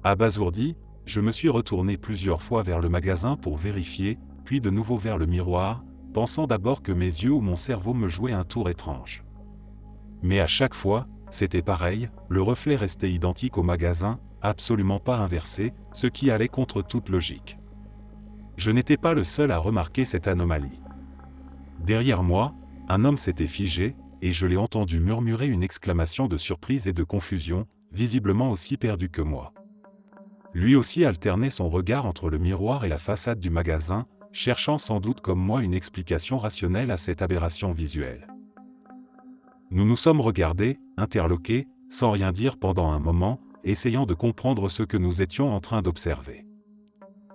Abasourdi, je me suis retourné plusieurs fois vers le magasin pour vérifier, puis de nouveau vers le miroir, pensant d'abord que mes yeux ou mon cerveau me jouaient un tour étrange. Mais à chaque fois, c'était pareil, le reflet restait identique au magasin, absolument pas inversé, ce qui allait contre toute logique. Je n'étais pas le seul à remarquer cette anomalie. Derrière moi, un homme s'était figé, et je l'ai entendu murmurer une exclamation de surprise et de confusion, visiblement aussi perdu que moi. Lui aussi alternait son regard entre le miroir et la façade du magasin, cherchant sans doute comme moi une explication rationnelle à cette aberration visuelle. Nous nous sommes regardés, interloqués, sans rien dire pendant un moment, essayant de comprendre ce que nous étions en train d'observer.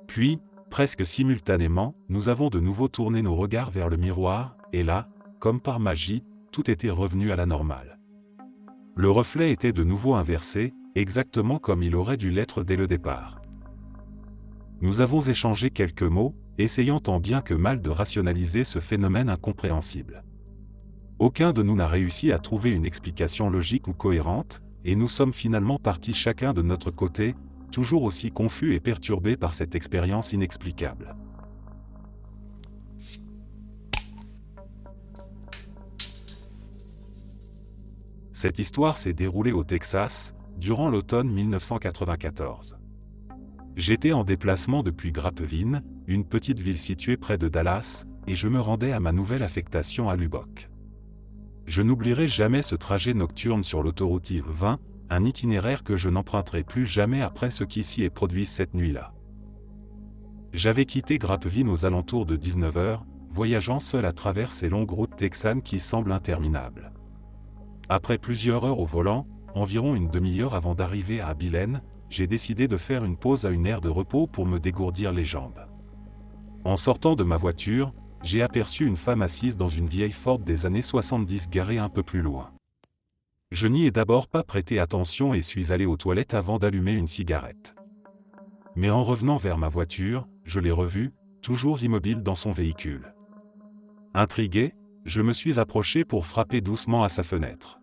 Puis, presque simultanément, nous avons de nouveau tourné nos regards vers le miroir, et là, comme par magie, tout était revenu à la normale. Le reflet était de nouveau inversé, exactement comme il aurait dû l'être dès le départ. Nous avons échangé quelques mots, essayant tant bien que mal de rationaliser ce phénomène incompréhensible. Aucun de nous n'a réussi à trouver une explication logique ou cohérente, et nous sommes finalement partis chacun de notre côté, toujours aussi confus et perturbés par cette expérience inexplicable. Cette histoire s'est déroulée au Texas, durant l'automne 1994. J'étais en déplacement depuis Grapevine, une petite ville située près de Dallas, et je me rendais à ma nouvelle affectation à Lubbock. Je n'oublierai jamais ce trajet nocturne sur l'autoroute I-20, un itinéraire que je n'emprunterai plus jamais après ce qui s'y est produit cette nuit-là. J'avais quitté Grapevine aux alentours de 19h, voyageant seul à travers ces longues routes texanes qui semblent interminables. Après plusieurs heures au volant, environ une demi-heure avant d'arriver à Abilene, j'ai décidé de faire une pause à une aire de repos pour me dégourdir les jambes. En sortant de ma voiture, j'ai aperçu une femme assise dans une vieille Ford des années 70 garée un peu plus loin. Je n'y ai d'abord pas prêté attention et suis allé aux toilettes avant d'allumer une cigarette. Mais en revenant vers ma voiture, je l'ai revue, toujours immobile dans son véhicule. Intrigué, je me suis approché pour frapper doucement à sa fenêtre.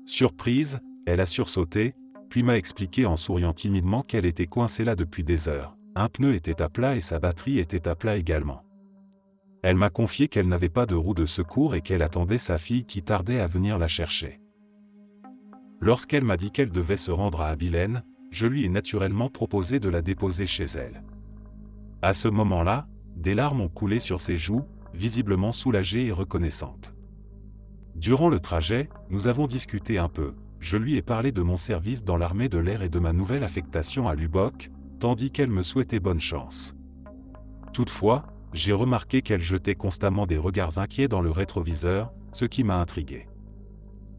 Surprise, elle a sursauté, puis m'a expliqué en souriant timidement qu'elle était coincée là depuis des heures. Un pneu était à plat et sa batterie était à plat également. Elle m'a confié qu'elle n'avait pas de roue de secours et qu'elle attendait sa fille qui tardait à venir la chercher. Lorsqu'elle m'a dit qu'elle devait se rendre à Abilene, je lui ai naturellement proposé de la déposer chez elle. À ce moment-là, des larmes ont coulé sur ses joues, visiblement soulagée et reconnaissante. Durant le trajet, nous avons discuté un peu. Je lui ai parlé de mon service dans l'armée de l'air et de ma nouvelle affectation à Lubbock, tandis qu'elle me souhaitait bonne chance. Toutefois, j'ai remarqué qu'elle jetait constamment des regards inquiets dans le rétroviseur, ce qui m'a intrigué.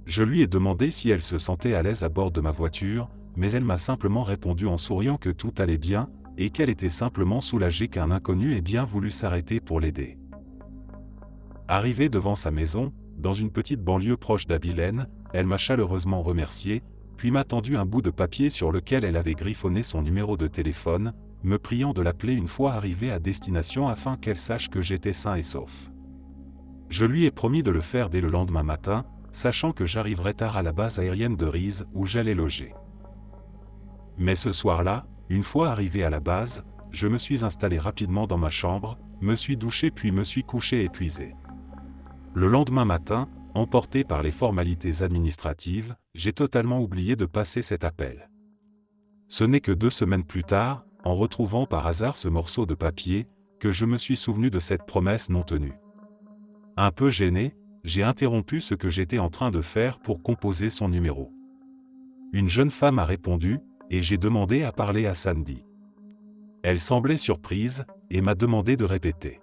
Je lui ai demandé si elle se sentait à l'aise à bord de ma voiture, mais elle m'a simplement répondu en souriant que tout allait bien, et qu'elle était simplement soulagée qu'un inconnu ait bien voulu s'arrêter pour l'aider. Arrivée devant sa maison, dans une petite banlieue proche d'Abilene, elle m'a chaleureusement remercié, puis m'a tendu un bout de papier sur lequel elle avait griffonné son numéro de téléphone, me priant de l'appeler une fois arrivée à destination afin qu'elle sache que j'étais sain et sauf. Je lui ai promis de le faire dès le lendemain matin, sachant que j'arriverais tard à la base aérienne de Reese où j'allais loger. Mais ce soir-là, une fois arrivé à la base, je me suis installé rapidement dans ma chambre, me suis douché puis me suis couché épuisé. Le lendemain matin, emporté par les formalités administratives, j'ai totalement oublié de passer cet appel. Ce n'est que 2 semaines plus tard, en retrouvant par hasard ce morceau de papier, que je me suis souvenu de cette promesse non tenue. Un peu gêné, j'ai interrompu ce que j'étais en train de faire pour composer son numéro. Une jeune femme a répondu, et j'ai demandé à parler à Sandy. Elle semblait surprise, et m'a demandé de répéter.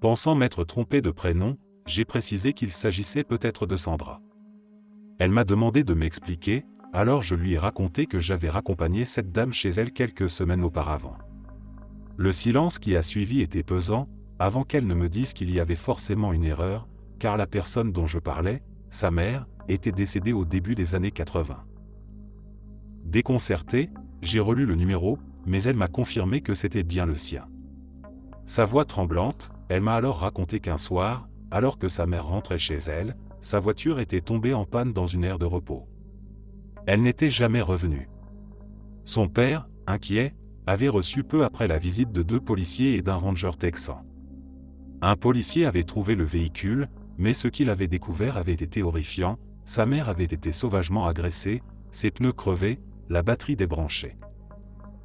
Pensant m'être trompé de prénom, j'ai précisé qu'il s'agissait peut-être de Sandra. Elle m'a demandé de m'expliquer, alors je lui ai raconté que j'avais raccompagné cette dame chez elle quelques semaines auparavant. Le silence qui a suivi était pesant, avant qu'elle ne me dise qu'il y avait forcément une erreur, car la personne dont je parlais, sa mère, était décédée au début des années 80. Déconcerté, j'ai relu le numéro, mais elle m'a confirmé que c'était bien le sien. Sa voix tremblante, elle m'a alors raconté qu'un soir, alors que sa mère rentrait chez elle, sa voiture était tombée en panne dans une aire de repos. Elle n'était jamais revenue. Son père, inquiet, avait reçu peu après la visite de 2 policiers et d'un ranger texan. Un policier avait trouvé le véhicule, mais ce qu'il avait découvert avait été horrifiant, sa mère avait été sauvagement agressée, ses pneus crevés, la batterie débranchée.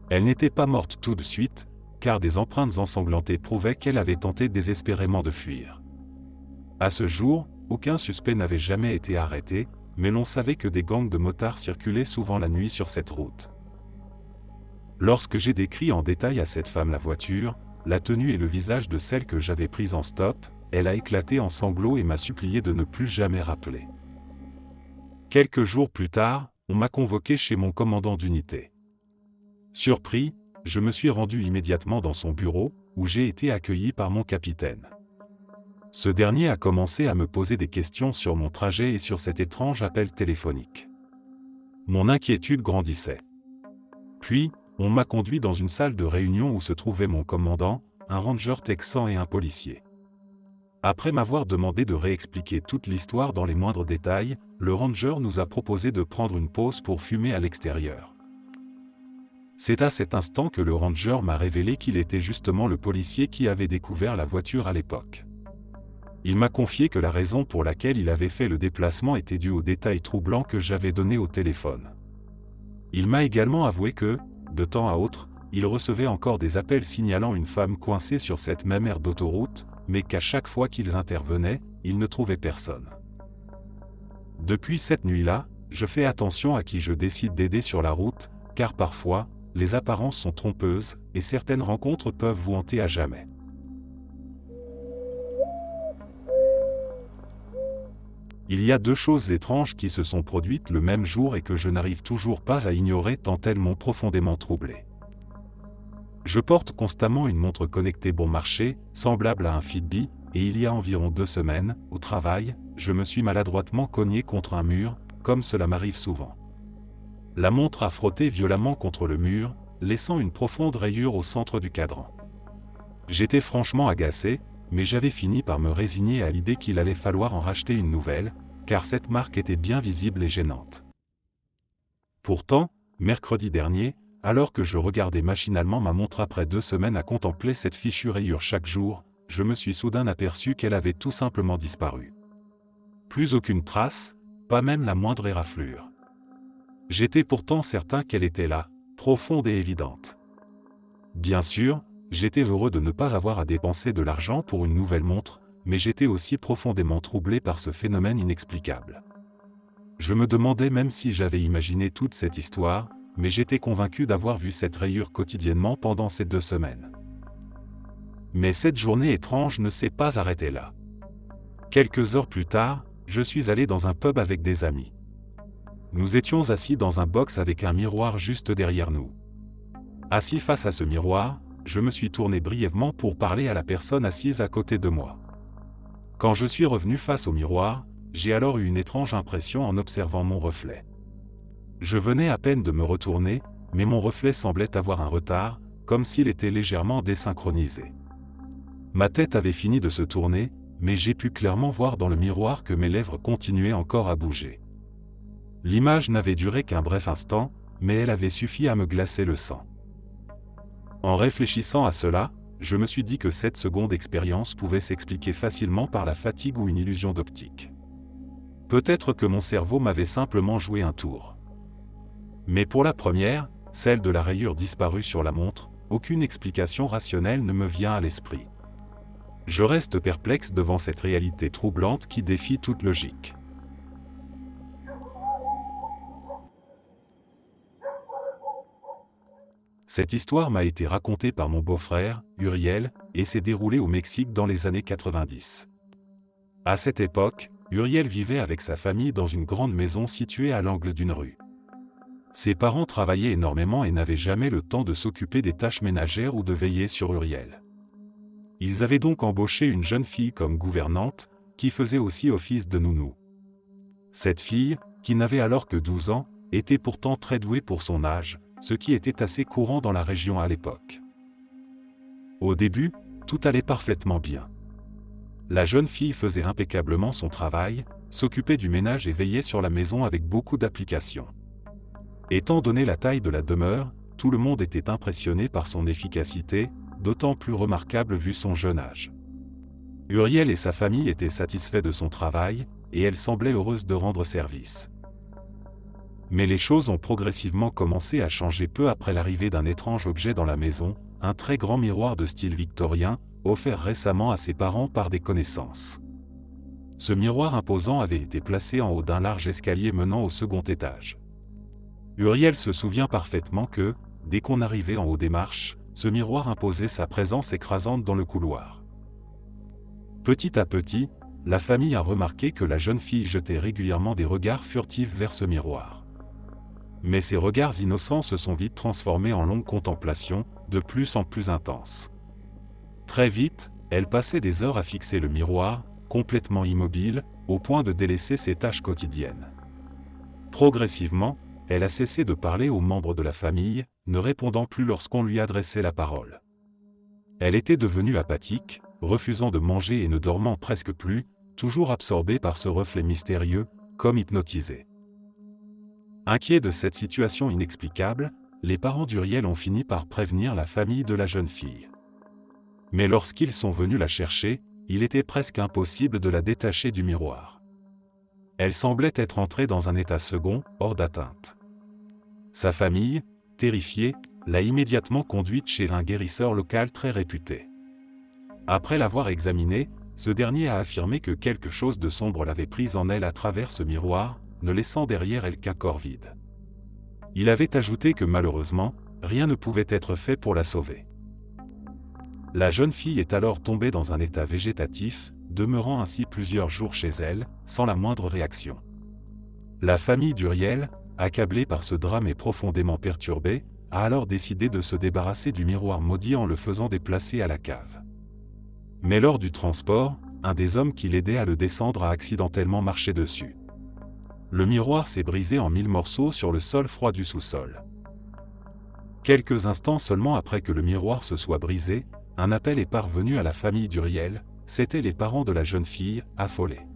Elle n'était pas morte tout de suite, car des empreintes ensanglantées prouvaient qu'elle avait tenté désespérément de fuir. À ce jour, aucun suspect n'avait jamais été arrêté, mais l'on savait que des gangs de motards circulaient souvent la nuit sur cette route. Lorsque j'ai décrit en détail à cette femme la voiture, la tenue et le visage de celle que j'avais prise en stop, elle a éclaté en sanglots et m'a supplié de ne plus jamais rappeler. Quelques jours plus tard, on m'a convoqué chez mon commandant d'unité. Surpris, je me suis rendu immédiatement dans son bureau, où j'ai été accueilli par mon capitaine. Ce dernier a commencé à me poser des questions sur mon trajet et sur cet étrange appel téléphonique. Mon inquiétude grandissait. Puis, on m'a conduit dans une salle de réunion où se trouvaient mon commandant, un ranger texan et un policier. Après m'avoir demandé de réexpliquer toute l'histoire dans les moindres détails, le ranger nous a proposé de prendre une pause pour fumer à l'extérieur. C'est à cet instant que le ranger m'a révélé qu'il était justement le policier qui avait découvert la voiture à l'époque. Il m'a confié que la raison pour laquelle il avait fait le déplacement était due aux détails troublants que j'avais donnés au téléphone. Il m'a également avoué que, de temps à autre, il recevait encore des appels signalant une femme coincée sur cette même aire d'autoroute, mais qu'à chaque fois qu'ils intervenaient, il ne trouvait personne. Depuis cette nuit-là, je fais attention à qui je décide d'aider sur la route, car parfois, les apparences sont trompeuses, et certaines rencontres peuvent vous hanter à jamais. Il y a 2 choses étranges qui se sont produites le même jour et que je n'arrive toujours pas à ignorer tant elles m'ont profondément troublé. Je porte constamment une montre connectée bon marché, semblable à un Fitbit, et il y a environ 2 semaines, au travail, je me suis maladroitement cogné contre un mur, comme cela m'arrive souvent. La montre a frotté violemment contre le mur, laissant une profonde rayure au centre du cadran. J'étais franchement agacé, mais j'avais fini par me résigner à l'idée qu'il allait falloir en racheter une nouvelle, car cette marque était bien visible et gênante. Pourtant, mercredi dernier, alors que je regardais machinalement ma montre après 2 semaines à contempler cette fichue rayure chaque jour, je me suis soudain aperçu qu'elle avait tout simplement disparu. Plus aucune trace, pas même la moindre éraflure. J'étais pourtant certain qu'elle était là, profonde et évidente. Bien sûr, j'étais heureux de ne pas avoir à dépenser de l'argent pour une nouvelle montre, mais j'étais aussi profondément troublé par ce phénomène inexplicable. Je me demandais même si j'avais imaginé toute cette histoire, mais j'étais convaincu d'avoir vu cette rayure quotidiennement pendant ces 2 semaines. Mais cette journée étrange ne s'est pas arrêtée là. Quelques heures plus tard, je suis allé dans un pub avec des amis. Nous étions assis dans un box avec un miroir juste derrière nous. Assis face à ce miroir, je me suis tourné brièvement pour parler à la personne assise à côté de moi. Quand je suis revenu face au miroir, j'ai alors eu une étrange impression en observant mon reflet. Je venais à peine de me retourner, mais mon reflet semblait avoir un retard, comme s'il était légèrement désynchronisé. Ma tête avait fini de se tourner, mais j'ai pu clairement voir dans le miroir que mes lèvres continuaient encore à bouger. L'image n'avait duré qu'un bref instant, mais elle avait suffi à me glacer le sang. En réfléchissant à cela, je me suis dit que cette seconde expérience pouvait s'expliquer facilement par la fatigue ou une illusion d'optique. Peut-être que mon cerveau m'avait simplement joué un tour. Mais pour la première, celle de la rayure disparue sur la montre, aucune explication rationnelle ne me vient à l'esprit. Je reste perplexe devant cette réalité troublante qui défie toute logique. Cette histoire m'a été racontée par mon beau-frère, Uriel, et s'est déroulée au Mexique dans les années 90. À cette époque, Uriel vivait avec sa famille dans une grande maison située à l'angle d'une rue. Ses parents travaillaient énormément et n'avaient jamais le temps de s'occuper des tâches ménagères ou de veiller sur Uriel. Ils avaient donc embauché une jeune fille comme gouvernante, qui faisait aussi office de nounou. Cette fille, qui n'avait alors que 12 ans, était pourtant très douée pour son âge, ce qui était assez courant dans la région à l'époque. Au début, tout allait parfaitement bien. La jeune fille faisait impeccablement son travail, s'occupait du ménage et veillait sur la maison avec beaucoup d'application. Étant donné la taille de la demeure, tout le monde était impressionné par son efficacité, d'autant plus remarquable vu son jeune âge. Uriel et sa famille étaient satisfaits de son travail, et elle semblait heureuse de rendre service. Mais les choses ont progressivement commencé à changer peu après l'arrivée d'un étrange objet dans la maison, un très grand miroir de style victorien, offert récemment à ses parents par des connaissances. Ce miroir imposant avait été placé en haut d'un large escalier menant au second étage. Uriel se souvient parfaitement que, dès qu'on arrivait en haut des marches, ce miroir imposait sa présence écrasante dans le couloir. Petit à petit, la famille a remarqué que la jeune fille jetait régulièrement des regards furtifs vers ce miroir. Mais ces regards innocents se sont vite transformés en longues contemplations, de plus en plus intenses. Très vite, elle passait des heures à fixer le miroir, complètement immobile, au point de délaisser ses tâches quotidiennes. Progressivement, elle a cessé de parler aux membres de la famille, ne répondant plus lorsqu'on lui adressait la parole. Elle était devenue apathique, refusant de manger et ne dormant presque plus, toujours absorbée par ce reflet mystérieux, comme hypnotisée. Inquiets de cette situation inexplicable, les parents d'Uriel ont fini par prévenir la famille de la jeune fille. Mais lorsqu'ils sont venus la chercher, il était presque impossible de la détacher du miroir. Elle semblait être entrée dans un état second, hors d'atteinte. Sa famille, terrifiée, l'a immédiatement conduite chez un guérisseur local très réputé. Après l'avoir examinée, ce dernier a affirmé que quelque chose de sombre l'avait prise en elle à travers ce miroir, ne laissant derrière elle qu'un corps vide. Il avait ajouté que malheureusement, rien ne pouvait être fait pour la sauver. La jeune fille est alors tombée dans un état végétatif, demeurant ainsi plusieurs jours chez elle, sans la moindre réaction. La famille d'Uriel, accablée par ce drame et profondément perturbée, a alors décidé de se débarrasser du miroir maudit en le faisant déplacer à la cave. Mais lors du transport, un des hommes qui l'aidait à le descendre a accidentellement marché dessus. Le miroir s'est brisé en 1000 morceaux sur le sol froid du sous-sol. Quelques instants seulement après que le miroir se soit brisé, un appel est parvenu à la famille d'Uriel, c'étaient les parents de la jeune fille, affolés.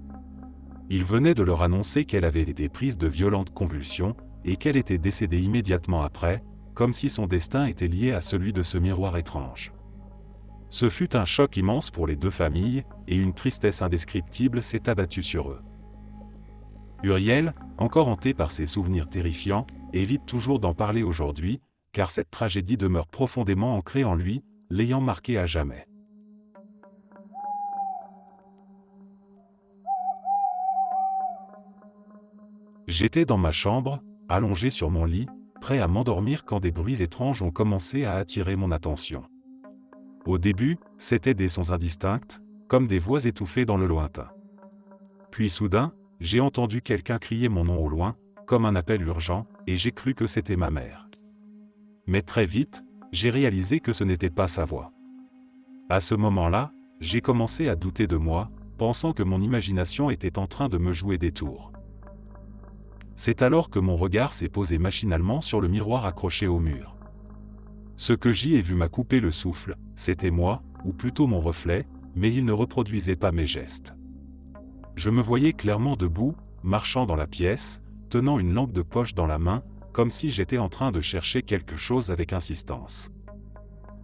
Ils venaient de leur annoncer qu'elle avait été prise de violentes convulsions, et qu'elle était décédée immédiatement après, comme si son destin était lié à celui de ce miroir étrange. Ce fut un choc immense pour les deux familles, et une tristesse indescriptible s'est abattue sur eux. Uriel, encore hanté par ces souvenirs terrifiants, évite toujours d'en parler aujourd'hui, car cette tragédie demeure profondément ancrée en lui, l'ayant marqué à jamais. J'étais dans ma chambre, allongé sur mon lit, prêt à m'endormir quand des bruits étranges ont commencé à attirer mon attention. Au début, c'étaient des sons indistincts, comme des voix étouffées dans le lointain. Puis soudain, j'ai entendu quelqu'un crier mon nom au loin, comme un appel urgent, et j'ai cru que c'était ma mère. Mais très vite, j'ai réalisé que ce n'était pas sa voix. À ce moment-là, j'ai commencé à douter de moi, pensant que mon imagination était en train de me jouer des tours. C'est alors que mon regard s'est posé machinalement sur le miroir accroché au mur. Ce que j'y ai vu m'a coupé le souffle, c'était moi, ou plutôt mon reflet, mais il ne reproduisait pas mes gestes. Je me voyais clairement debout, marchant dans la pièce, tenant une lampe de poche dans la main, comme si j'étais en train de chercher quelque chose avec insistance.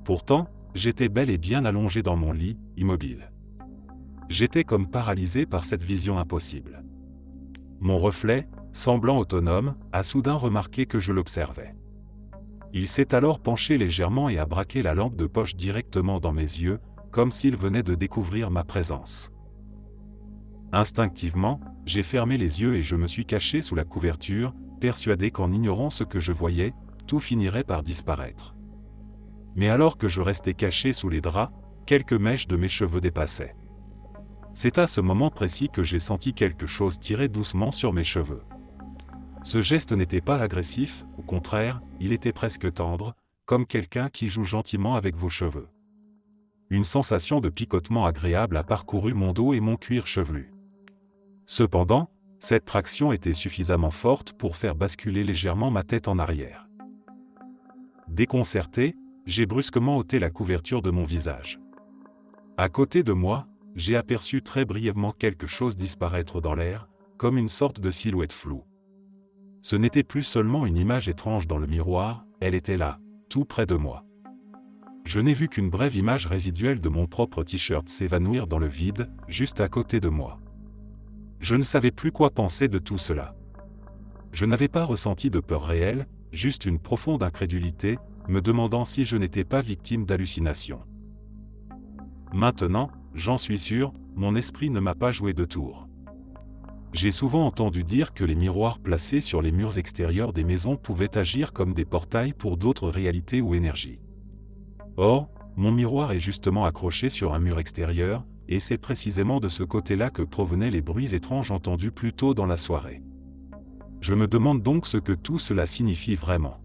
Pourtant, j'étais bel et bien allongé dans mon lit, immobile. J'étais comme paralysé par cette vision impossible. Mon reflet, semblant autonome, a soudain remarqué que je l'observais. Il s'est alors penché légèrement et a braqué la lampe de poche directement dans mes yeux, comme s'il venait de découvrir ma présence. Instinctivement, j'ai fermé les yeux et je me suis caché sous la couverture, persuadé qu'en ignorant ce que je voyais, tout finirait par disparaître. Mais alors que je restais caché sous les draps, quelques mèches de mes cheveux dépassaient. C'est à ce moment précis que j'ai senti quelque chose tirer doucement sur mes cheveux. Ce geste n'était pas agressif, au contraire, il était presque tendre, comme quelqu'un qui joue gentiment avec vos cheveux. Une sensation de picotement agréable a parcouru mon dos et mon cuir chevelu. Cependant, cette traction était suffisamment forte pour faire basculer légèrement ma tête en arrière. Déconcerté, j'ai brusquement ôté la couverture de mon visage. À côté de moi, j'ai aperçu très brièvement quelque chose disparaître dans l'air, comme une sorte de silhouette floue. Ce n'était plus seulement une image étrange dans le miroir, elle était là, tout près de moi. Je n'ai vu qu'une brève image résiduelle de mon propre t-shirt s'évanouir dans le vide, juste à côté de moi. Je ne savais plus quoi penser de tout cela. Je n'avais pas ressenti de peur réelle, juste une profonde incrédulité, me demandant si je n'étais pas victime d'hallucinations. Maintenant, j'en suis sûr, mon esprit ne m'a pas joué de tours. J'ai souvent entendu dire que les miroirs placés sur les murs extérieurs des maisons pouvaient agir comme des portails pour d'autres réalités ou énergies. Or, mon miroir est justement accroché sur un mur extérieur, et c'est précisément de ce côté-là que provenaient les bruits étranges entendus plus tôt dans la soirée. Je me demande donc ce que tout cela signifie vraiment.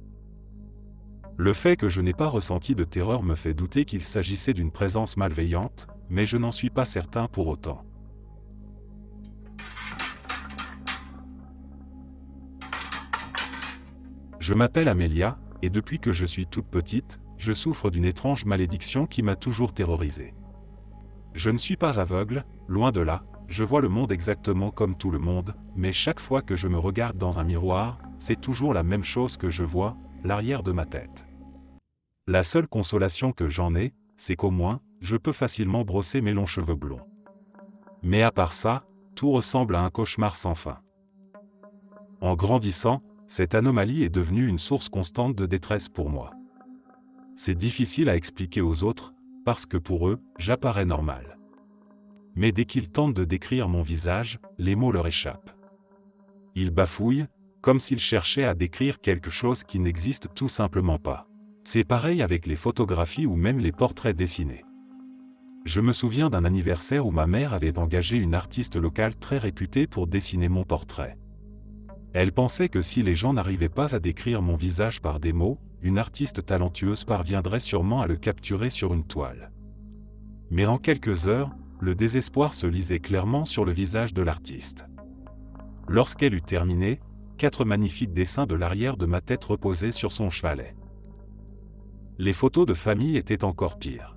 Le fait que je n'ai pas ressenti de terreur me fait douter qu'il s'agissait d'une présence malveillante, mais je n'en suis pas certain pour autant. Je m'appelle Amélia, et depuis que je suis toute petite, je souffre d'une étrange malédiction qui m'a toujours terrorisée. Je ne suis pas aveugle, loin de là, je vois le monde exactement comme tout le monde, mais chaque fois que je me regarde dans un miroir, c'est toujours la même chose que je vois, l'arrière de ma tête. La seule consolation que j'en ai, c'est qu'au moins, je peux facilement brosser mes longs cheveux blonds. Mais à part ça, tout ressemble à un cauchemar sans fin. En grandissant, cette anomalie est devenue une source constante de détresse pour moi. C'est difficile à expliquer aux autres, parce que pour eux, j'apparais normal. Mais dès qu'ils tentent de décrire mon visage, les mots leur échappent. Ils bafouillent, comme s'ils cherchaient à décrire quelque chose qui n'existe tout simplement pas. C'est pareil avec les photographies ou même les portraits dessinés. Je me souviens d'un anniversaire où ma mère avait engagé une artiste locale très réputée pour dessiner mon portrait. Elle pensait que si les gens n'arrivaient pas à décrire mon visage par des mots, une artiste talentueuse parviendrait sûrement à le capturer sur une toile. Mais en quelques heures, le désespoir se lisait clairement sur le visage de l'artiste. Lorsqu'elle eut terminé, 4 magnifiques dessins de l'arrière de ma tête reposaient sur son chevalet. Les photos de famille étaient encore pires.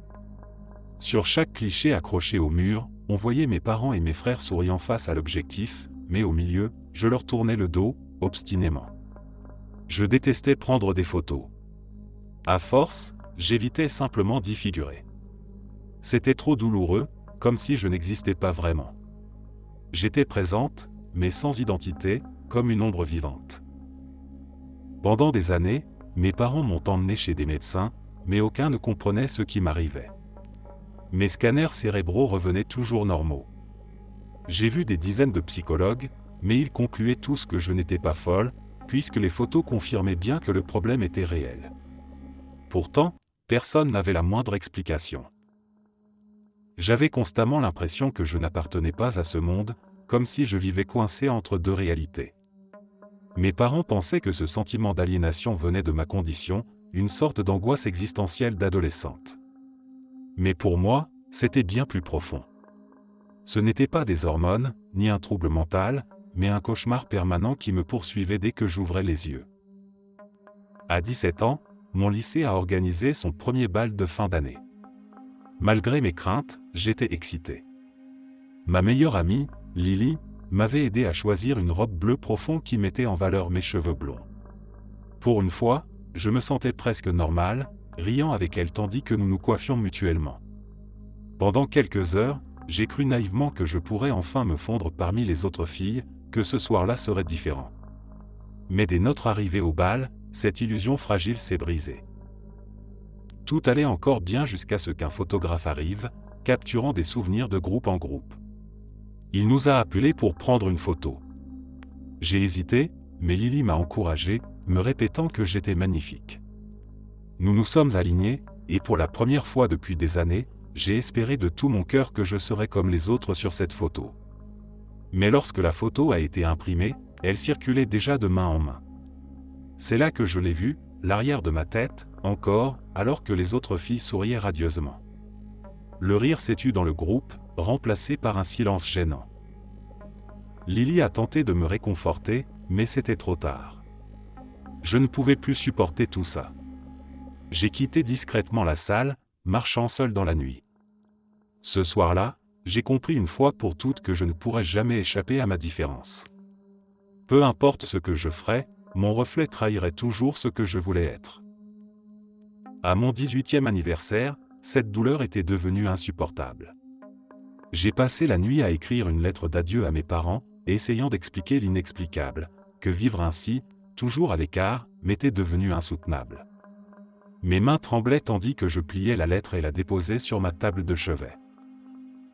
Sur chaque cliché accroché au mur, on voyait mes parents et mes frères souriant face à l'objectif, mais au milieu, je leur tournais le dos, obstinément. Je détestais prendre des photos. À force, j'évitais simplement d'y figurer. C'était trop douloureux, comme si je n'existais pas vraiment. J'étais présente, mais sans identité, comme une ombre vivante. Pendant des années, mes parents m'ont emmené chez des médecins, mais aucun ne comprenait ce qui m'arrivait. Mes scanners cérébraux revenaient toujours normaux. J'ai vu des dizaines de psychologues, mais ils concluaient tous que je n'étais pas folle, puisque les photos confirmaient bien que le problème était réel. Pourtant, Personne n'avait la moindre explication. J'avais constamment l'impression que je n'appartenais pas à ce monde, comme si je vivais coincé entre deux réalités. Mes parents pensaient que ce sentiment d'aliénation venait de ma condition, une sorte d'angoisse existentielle d'adolescente. Mais pour moi, c'était bien plus profond. Ce n'était pas des hormones, ni un trouble mental, mais un cauchemar permanent qui me poursuivait dès que j'ouvrais les yeux. À 17 ans, mon lycée a organisé son premier bal de fin d'année. Malgré mes craintes, j'étais excité. Ma meilleure amie, Lily, m'avait aidé à choisir une robe bleue profonde qui mettait en valeur mes cheveux blonds. Pour une fois, je me sentais presque normal, riant avec elle tandis que nous nous coiffions mutuellement. Pendant quelques heures, j'ai cru naïvement que je pourrais enfin me fondre parmi les autres filles, que ce soir-là serait différent. Mais dès notre arrivée au bal, cette illusion fragile s'est brisée. Tout allait encore bien jusqu'à ce qu'un photographe arrive, capturant des souvenirs de groupe en groupe. Il nous a appelés pour prendre une photo. J'ai hésité, mais Lily m'a encouragé, me répétant que j'étais magnifique. Nous nous sommes alignés, et pour la première fois depuis des années, j'ai espéré de tout mon cœur que je serais comme les autres sur cette photo. Mais lorsque la photo a été imprimée, elle circulait déjà de main en main. C'est là que je l'ai vue, l'arrière de ma tête, encore, alors que les autres filles souriaient radieusement. Le rire s'est tu dans le groupe, remplacé par un silence gênant. Lily a tenté de me réconforter, mais c'était trop tard. Je ne pouvais plus supporter tout ça. J'ai quitté discrètement la salle, marchant seul dans la nuit. Ce soir-là, j'ai compris une fois pour toutes que je ne pourrais jamais échapper à ma différence. Peu importe ce que je ferais, mon reflet trahirait toujours ce que je voulais être. À mon 18e anniversaire, cette douleur était devenue insupportable. J'ai passé la nuit à écrire une lettre d'adieu à mes parents, essayant d'expliquer l'inexplicable, que vivre ainsi, toujours à l'écart, m'était devenu insoutenable. Mes mains tremblaient tandis que je pliais la lettre et la déposais sur ma table de chevet.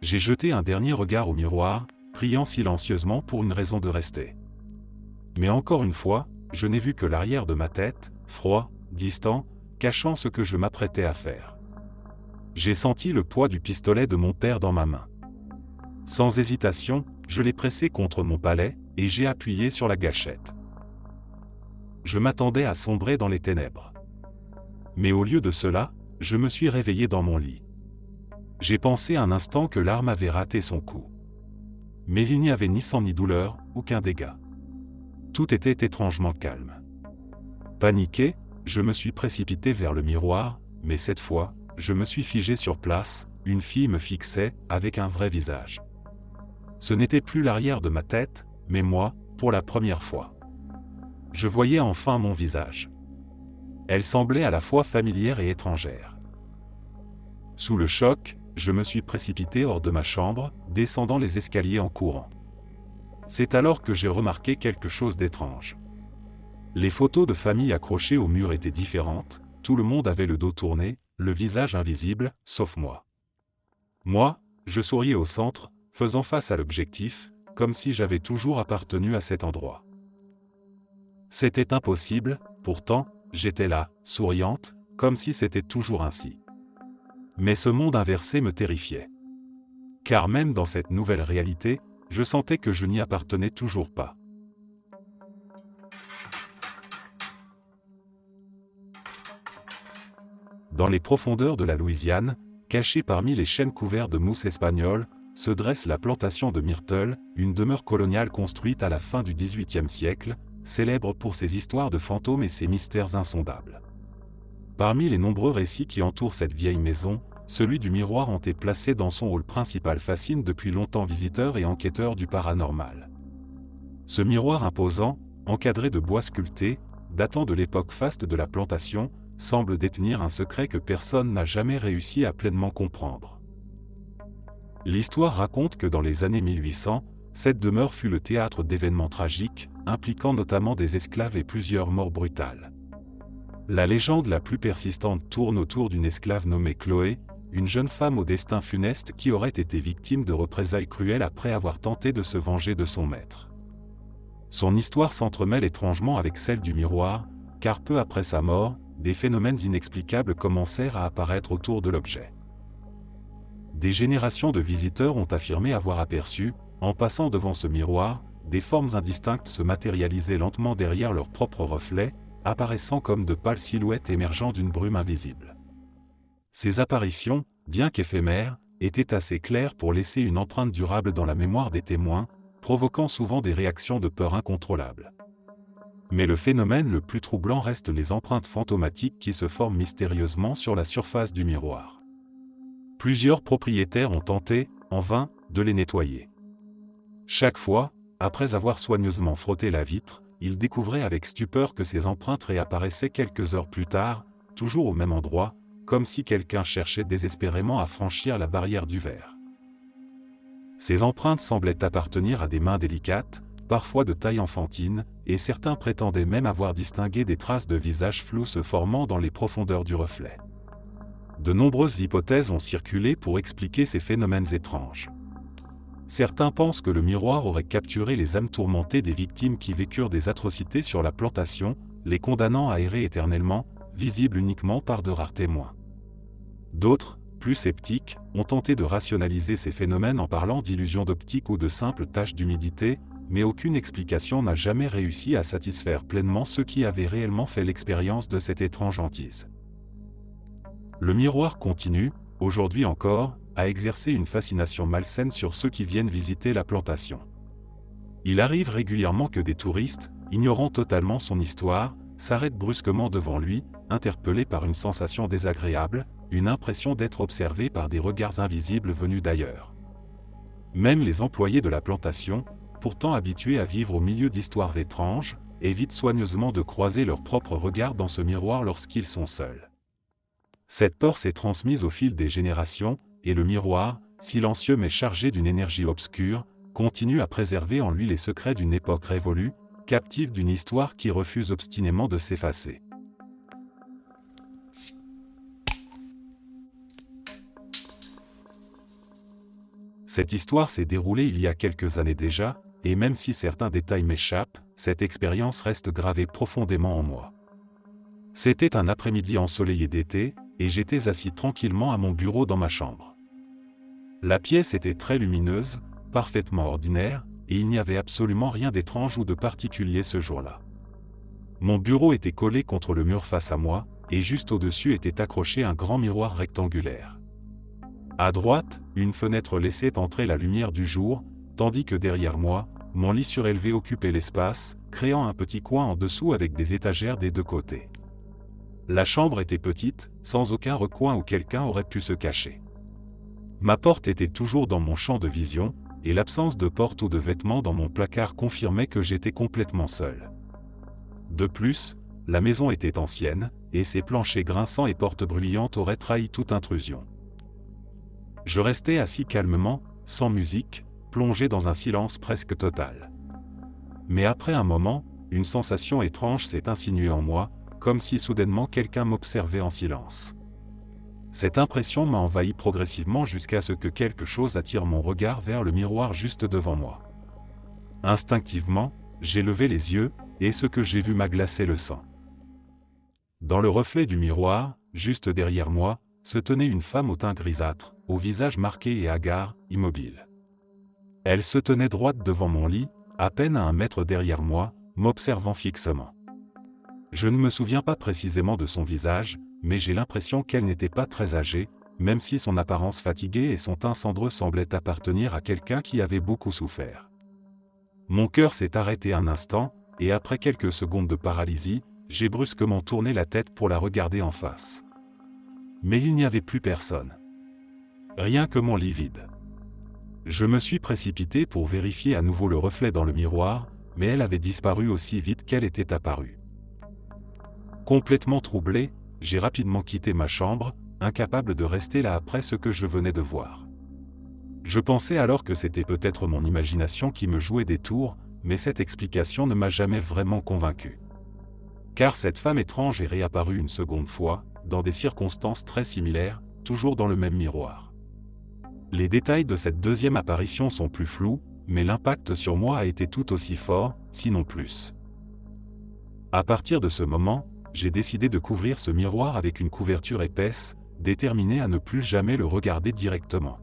J'ai jeté un dernier regard au miroir, priant silencieusement pour une raison de rester. Mais encore une fois, je n'ai vu que l'arrière de ma tête, froid, distant, cachant ce que je m'apprêtais à faire. J'ai senti le poids du pistolet de mon père dans ma main. Sans hésitation, je l'ai pressé contre mon palais, et j'ai appuyé sur la gâchette. Je m'attendais à sombrer dans les ténèbres. Mais au lieu de cela, je me suis réveillé dans mon lit. J'ai pensé un instant que l'arme avait raté son coup. Mais il n'y avait ni sang ni douleur, aucun dégât. Tout était étrangement calme. Paniqué, je me suis précipité vers le miroir, mais cette fois, je me suis figé sur place, une fille me fixait, avec un vrai visage. Ce n'était plus l'arrière de ma tête, mais moi, pour la première fois. Je voyais enfin mon visage. Elle semblait à la fois familière et étrangère. Sous le choc, je me suis précipité hors de ma chambre, descendant les escaliers en courant. C'est alors que j'ai remarqué quelque chose d'étrange. Les photos de famille accrochées au mur étaient différentes, tout le monde avait le dos tourné, le visage invisible, sauf moi. Moi, je souriais au centre, faisant face à l'objectif, comme si j'avais toujours appartenu à cet endroit. C'était impossible, pourtant, j'étais là, souriante, comme si c'était toujours ainsi. Mais ce monde inversé me terrifiait. Car même dans cette nouvelle réalité, je sentais que je n'y appartenais toujours pas. Dans les profondeurs de la Louisiane, cachée parmi les chênes couverts de mousse espagnole, se dresse la plantation de Myrtle, une demeure coloniale construite à la fin du XVIIIe siècle, célèbre pour ses histoires de fantômes et ses mystères insondables. Parmi les nombreux récits qui entourent cette vieille maison, celui du miroir hanté placé dans son hall principal fascine depuis longtemps visiteurs et enquêteurs du paranormal. Ce miroir imposant, encadré de bois sculptés, datant de l'époque faste de la plantation, semble détenir un secret que personne n'a jamais réussi à pleinement comprendre. L'histoire raconte que dans les années 1800, cette demeure fut le théâtre d'événements tragiques, impliquant notamment des esclaves et plusieurs morts brutales. La légende la plus persistante tourne autour d'une esclave nommée Chloé, une jeune femme au destin funeste qui aurait été victime de représailles cruelles après avoir tenté de se venger de son maître. Son histoire s'entremêle étrangement avec celle du miroir, car peu après sa mort, des phénomènes inexplicables commencèrent à apparaître autour de l'objet. Des générations de visiteurs ont affirmé avoir aperçu, en passant devant ce miroir, des formes indistinctes se matérialiser lentement derrière leurs propres reflets, apparaissant comme de pâles silhouettes émergeant d'une brume invisible. Ces apparitions, bien qu'éphémères, étaient assez claires pour laisser une empreinte durable dans la mémoire des témoins, provoquant souvent des réactions de peur incontrôlables. Mais le phénomène le plus troublant reste les empreintes fantomatiques qui se forment mystérieusement sur la surface du miroir. Plusieurs propriétaires ont tenté, en vain, de les nettoyer. Chaque fois, après avoir soigneusement frotté la vitre, ils découvraient avec stupeur que ces empreintes réapparaissaient quelques heures plus tard, toujours au même endroit, comme si quelqu'un cherchait désespérément à franchir la barrière du verre. Ces empreintes semblaient appartenir à des mains délicates, parfois de taille enfantine, et certains prétendaient même avoir distingué des traces de visage flou se formant dans les profondeurs du reflet. De nombreuses hypothèses ont circulé pour expliquer ces phénomènes étranges. Certains pensent que le miroir aurait capturé les âmes tourmentées des victimes qui vécurent des atrocités sur la plantation, les condamnant à errer éternellement, visibles uniquement par de rares témoins. D'autres, plus sceptiques, ont tenté de rationaliser ces phénomènes en parlant d'illusions d'optique ou de simples taches d'humidité, mais aucune explication n'a jamais réussi à satisfaire pleinement ceux qui avaient réellement fait l'expérience de cette étrange hantise. Le miroir continue, aujourd'hui encore, à exercer une fascination malsaine sur ceux qui viennent visiter la plantation. Il arrive régulièrement que des touristes, ignorant totalement son histoire, s'arrêtent brusquement devant lui, interpellés par une sensation désagréable, une impression d'être observés par des regards invisibles venus d'ailleurs. Même les employés de la plantation, pourtant habitués à vivre au milieu d'histoires étranges, évitent soigneusement de croiser leur propre regard dans ce miroir lorsqu'ils sont seuls. Cette peur s'est transmise au fil des générations, et le miroir, silencieux mais chargé d'une énergie obscure, continue à préserver en lui les secrets d'une époque révolue, captive d'une histoire qui refuse obstinément de s'effacer. Cette histoire s'est déroulée il y a quelques années déjà, et même si certains détails m'échappent, cette expérience reste gravée profondément en moi. C'était un après-midi ensoleillé d'été, et j'étais assis tranquillement à mon bureau dans ma chambre. La pièce était très lumineuse, parfaitement ordinaire, et il n'y avait absolument rien d'étrange ou de particulier ce jour-là. Mon bureau était collé contre le mur face à moi, et juste au-dessus était accroché un grand miroir rectangulaire. À droite, une fenêtre laissait entrer la lumière du jour, tandis que derrière moi, mon lit surélevé occupait l'espace, créant un petit coin en dessous avec des étagères des deux côtés. La chambre était petite, sans aucun recoin où quelqu'un aurait pu se cacher. Ma porte était toujours dans mon champ de vision, et l'absence de porte ou de vêtements dans mon placard confirmait que j'étais complètement seul. De plus, la maison était ancienne, et ses planchers grinçants et portes bruyantes auraient trahi toute intrusion. Je restais assis calmement, sans musique, plongé dans un silence presque total. Mais après un moment, une sensation étrange s'est insinuée en moi, comme si soudainement quelqu'un m'observait en silence. Cette impression m'a envahi progressivement jusqu'à ce que quelque chose attire mon regard vers le miroir juste devant moi. Instinctivement, j'ai levé les yeux, et ce que j'ai vu m'a glacé le sang. Dans le reflet du miroir, juste derrière moi, se tenait une femme au teint grisâtre, au visage marqué et hagard, immobile. Elle se tenait droite devant mon lit, à peine à 1 mètre derrière moi, m'observant fixement. Je ne me souviens pas précisément de son visage, mais j'ai l'impression qu'elle n'était pas très âgée, même si son apparence fatiguée et son teint cendreux semblaient appartenir à quelqu'un qui avait beaucoup souffert. Mon cœur s'est arrêté un instant, et après quelques secondes de paralysie, j'ai brusquement tourné la tête pour la regarder en face. Mais il n'y avait plus personne. Rien que mon lit vide. Je me suis précipité pour vérifier à nouveau le reflet dans le miroir, mais elle avait disparu aussi vite qu'elle était apparue. Complètement troublé, j'ai rapidement quitté ma chambre, incapable de rester là après ce que je venais de voir. Je pensais alors que c'était peut-être mon imagination qui me jouait des tours, mais cette explication ne m'a jamais vraiment convaincu. Car cette femme étrange est réapparue une seconde fois, dans des circonstances très similaires, toujours dans le même miroir. Les détails de cette deuxième apparition sont plus flous, mais l'impact sur moi a été tout aussi fort, sinon plus. À partir de ce moment, j'ai décidé de couvrir ce miroir avec une couverture épaisse, déterminé à ne plus jamais le regarder directement.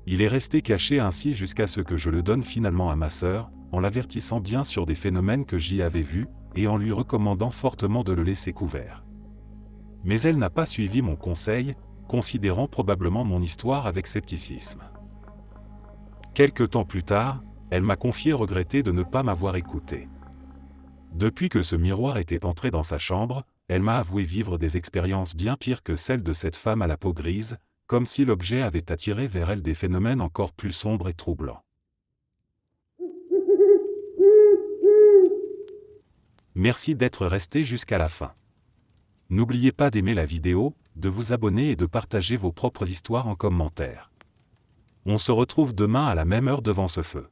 Il est resté caché ainsi jusqu'à ce que je le donne finalement à ma sœur, en l'avertissant bien sur des phénomènes que j'y avais vus, et en lui recommandant fortement de le laisser couvert. Mais elle n'a pas suivi mon conseil, considérant probablement mon histoire avec scepticisme. Quelque temps plus tard, elle m'a confié regretter de ne pas m'avoir écouté. Depuis que ce miroir était entré dans sa chambre, elle m'a avoué vivre des expériences bien pires que celles de cette femme à la peau grise, comme si l'objet avait attiré vers elle des phénomènes encore plus sombres et troublants. Merci d'être resté jusqu'à la fin. N'oubliez pas d'aimer la vidéo, de vous abonner et de partager vos propres histoires en commentaire. On se retrouve demain à la même heure devant ce feu.